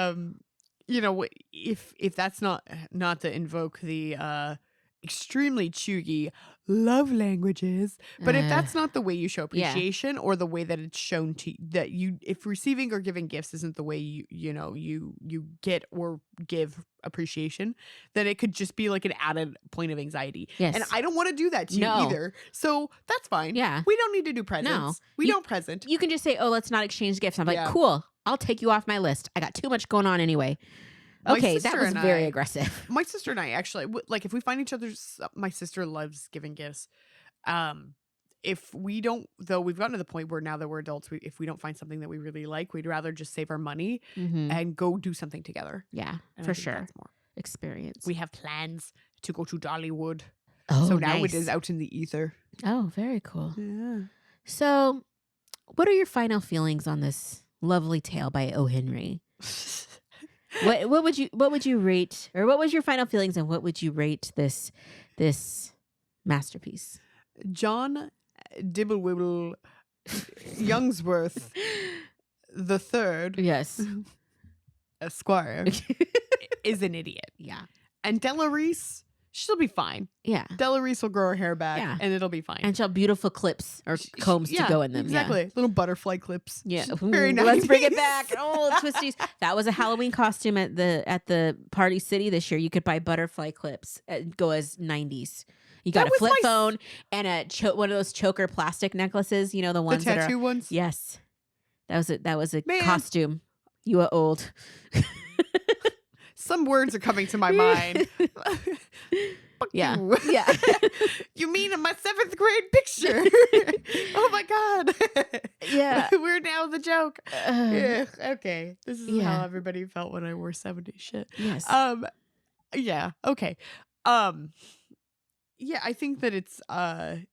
if that's not to invoke the extremely chuggy love languages, but if that's not the way you show appreciation, or the way that it's shown to that if receiving or giving gifts isn't the way you get or give appreciation, then it could just be like an added point of anxiety. Yes. And I don't want to do that to you either. So that's fine. Yeah. We don't need to do presents. No. We don't present. You can just say, oh, let's not exchange gifts. I'm like, cool. I'll take you off my list. I got too much going on anyway. Okay, that was very aggressive. My sister and I actually, like, if we find each other's, my sister loves giving gifts. If we don't, though, we've gotten to the point where now that we're adults, if we don't find something that we really like, we'd rather just save our money and go do something together. Yeah, and for sure. That's more experience. We have plans to go to Dollywood. Oh, so now nice. it is out in the ether. Oh, very cool. Yeah. So, what are your final feelings on this lovely tale by O. Henry? What would you rate, or what was your final feelings, and what would you rate this masterpiece? John Dibblewibble Youngsworth the Third, yes, Esquire, is an idiot. Yeah, and Della Reese, she'll be fine. Yeah, Della Reese will grow her hair back, and it'll be fine. And she'll have beautiful clips or combs to go in them. Exactly, yeah. Little butterfly clips. Yeah, very nice. Let's bring it back. Oh, twisties! That was a Halloween costume at the Party City this year. You could buy butterfly clips and go as 90s. You got a flip phone and one of those choker plastic necklaces. You know, the ones the tattoo ones. Yes, that was a costume. You are old. Some words are coming to my mind. Yeah. You. Yeah. You mean in my 7th grade picture? Oh my God. Yeah. We're now the joke. Yeah. Okay. This is how everybody felt when I wore 70s shit. Yes. Yeah. Okay. Yeah, I think that it's I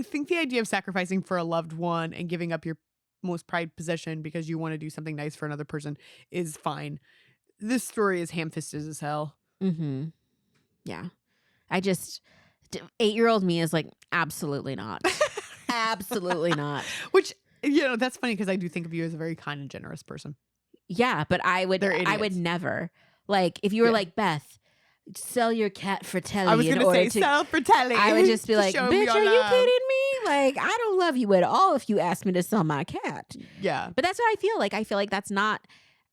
think the idea of sacrificing for a loved one and giving up your most prized possession because you want to do something nice for another person is fine. This story is ham-fisted as hell. Mm-hmm. Yeah. 8-year-old me is like, absolutely not. Absolutely not. Which, that's funny because I do think of you as a very kind and generous person. Yeah, but I would never. Like, if you were like, Beth, sell your cat for telly. I was going to say, sell for telly. I would just be like, bitch, are you kidding me? Like, I don't love you at all if you ask me to sell my cat. Yeah. But that's what I feel like. I feel like that's not,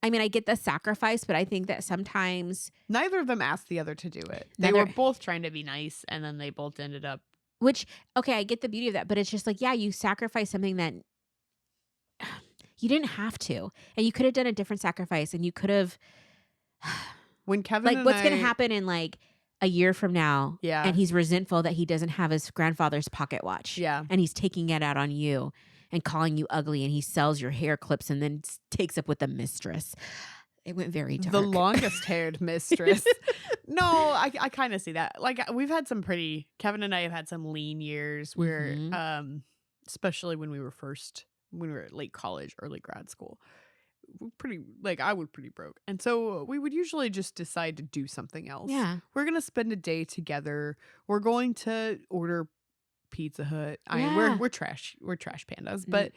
I mean, I get the sacrifice, but I think that sometimes. Neither of them asked the other to do it. They were both trying to be nice, and then they both ended up. Which, okay, I get the beauty of that, but it's just like, yeah, you sacrifice something that you didn't have to. And you could have done a different sacrifice, and you could have. When Kevin like, what's going to happen in like a year from now? Yeah. And he's resentful that he doesn't have his grandfather's pocket watch. Yeah. And he's taking it out on you and calling you ugly, and he sells your hair clips and then takes up with the mistress. It went very dark. The longest haired mistress. No, I kind of see that. Like, we've had Kevin and I have had some lean years where, especially when we were late college, early grad school. I was pretty broke. And so we would usually just decide to do something else. Yeah. We're going to spend a day together. We're going to order Pizza Hut. I mean, we're trash pandas, but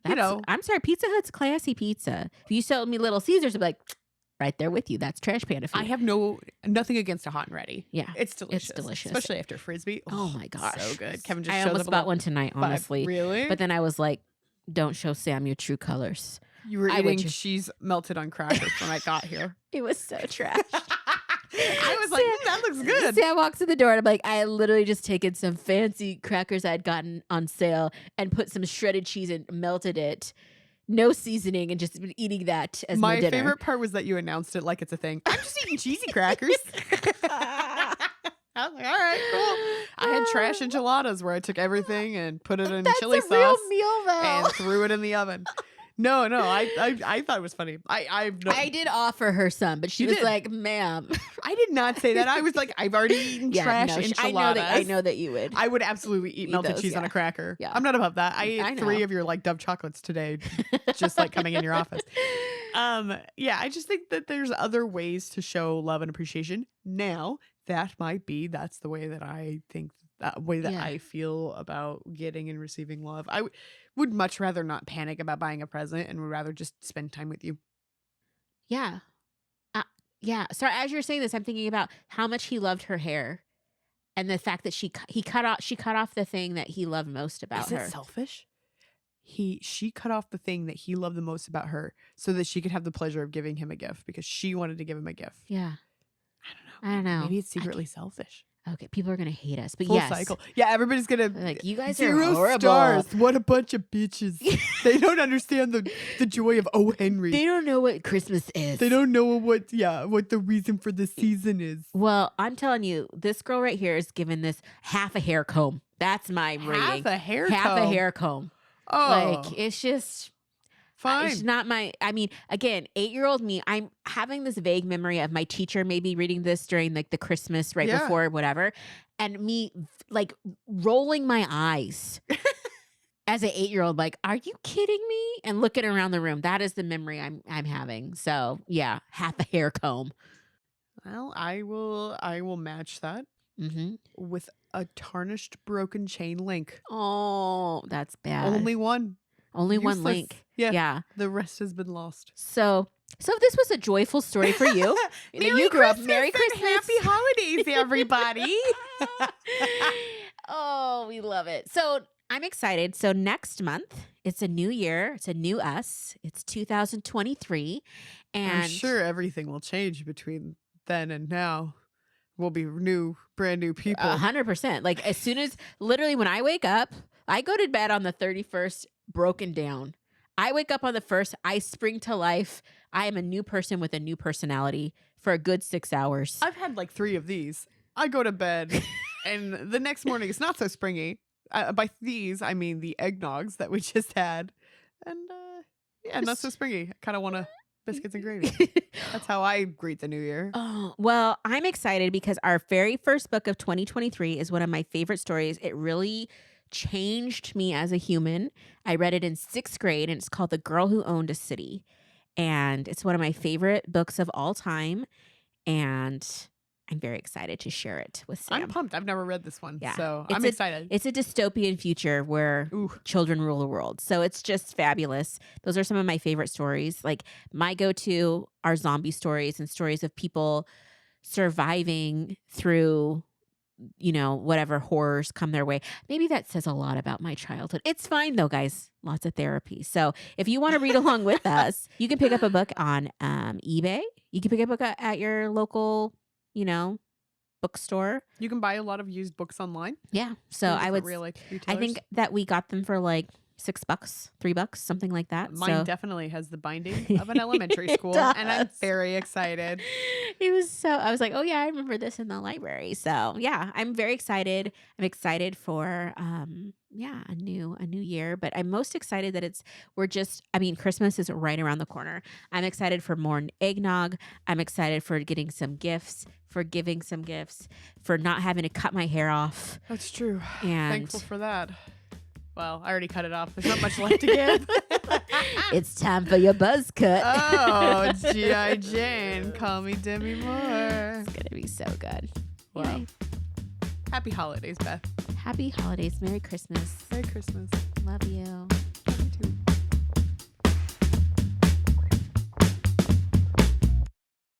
I'm sorry, Pizza Hut's classy pizza. If you sold me Little Caesars, I'd be like, right there with you. That's trash panda food. I have nothing against a hot and ready. Yeah. It's delicious. It's delicious. Especially after Frisbee. Oh my gosh. So good. Kevin just I showed almost up bought one tonight, honestly. Really? But then I was like, don't show Sam your true colors. You were eating cheese melted on crackers when I got here. It was so trash. I was like, that looks good. Sam walks in the door and I'm like, I had literally just taken some fancy crackers I'd gotten on sale and put some shredded cheese and melted it. No seasoning, and just been eating that as my dinner. My favorite part was that you announced it like it's a thing. I'm just eating cheesy crackers. I was like, all right, cool. I had trash enchiladas where I took everything and put it in chili That's a real sauce meal, though. and threw it in the oven. No, I thought it was funny. I did offer her some, but she You was did. like, "Ma'am." I did not say that. I was like, I've already eaten trash no, enchiladas. I know that you would. I would absolutely eat melted those, cheese on yeah. a cracker. Yeah. I'm not above that. I I ate know. 3 of your like Dove chocolates today, just like coming in your office. Yeah, I just think that there's other ways to show love and appreciation. Now, that's the way that I think, that way that Yeah. I feel about getting and receiving love. I would much rather not panic about buying a present and would rather just spend time with you. Yeah. Yeah. So as you're saying this, I'm thinking about how much he loved her hair, and the fact that she cut off the thing that he loved most about Is her. it selfish? She cut off the thing that he loved the most about her so that she could have the pleasure of giving him a gift because she wanted to give him a gift. Yeah. I don't know. Maybe it's I secretly selfish. Okay, people are gonna hate us, but Full yes, cycle. Yeah, everybody's gonna like, you guys are 0 horrible. stars. What a bunch of bitches. They don't understand the joy of O. Henry. They don't know what Christmas is. They don't know what the reason for the season is. Well, I'm telling you, this girl right here is giving this half a hair comb. That's my rating. Half a hair Half a comb. hair comb. Oh, Like, it's just. fine. It's not my, I mean, again, 8-year-old me, I'm having this vague memory of my teacher maybe reading this during like the Christmas right Yeah. before whatever, and me like rolling my eyes as an 8-year-old, like, are you kidding me? And looking around the room. That is the memory I'm having. So yeah, half a hair comb. Well, I will match that Mm-hmm. with a tarnished broken chain link. Oh, that's bad. Only one. Only one Useless. link. Yeah. Yeah. The rest has been lost. So this was a joyful story for you. Merry You grew up. Christmas Merry and Christmas. Happy holidays, everybody. Oh, we love it. So I'm excited. So next month, it's a new year. It's a new us. It's 2023. And I'm sure everything will change between then and now. We'll be brand new people. 100%. Like, as soon as, literally, when I wake up, I go to bed on the 31st broken down. I wake up on the 1st. I spring to life. I am a new person with a new personality for a good 6 hours. I've had like 3 of these. I go to bed and the next morning it's not so springy. By these, I mean the eggnogs that we just had. And yeah, not so springy. I kind of want biscuits and gravy. That's how I greet the new year. Oh, well, I'm excited because our very first book of 2023 is one of my favorite stories. It really changed me as a human. I read it in 6th grade, and it's called The Girl Who Owned a City. And it's one of my favorite books of all time. And I'm very excited to share it with Sam. I'm pumped. I've never read this one. Yeah. So It's I'm excited. It's a dystopian future where Ooh. children rule the world. So it's just fabulous. Those are some of my favorite stories. Like, my go-to are zombie stories and stories of people surviving through, whatever horrors come their way. Maybe that says a lot about my childhood. It's fine though, guys. Lots of therapy. So if you want to read along with us, you can pick up a book on eBay. You can pick up a book at your local, bookstore. You can buy a lot of used books online. Yeah. So I would. Real life I retailers. think that we got them for like $6, $3, something like that. Mine So definitely has the binding of an elementary It school, and I'm does. very excited. I was like, oh yeah, I remember this in the library. So yeah, I'm very excited. I'm excited for a new year, but I'm most excited that Christmas is right around the corner. I'm excited for more eggnog. I'm excited for getting some gifts, for giving some gifts, for not having to cut my hair off. That's true. And Thankful for that. Well, I already cut it off. There's not much left to give. it's time for your buzz cut. Oh, G.I. Jane. Call me Demi Moore. It's going to be so good. Wow. Anyway, Happy holidays, Beth. happy holidays. Merry Christmas. Merry Christmas. Love you.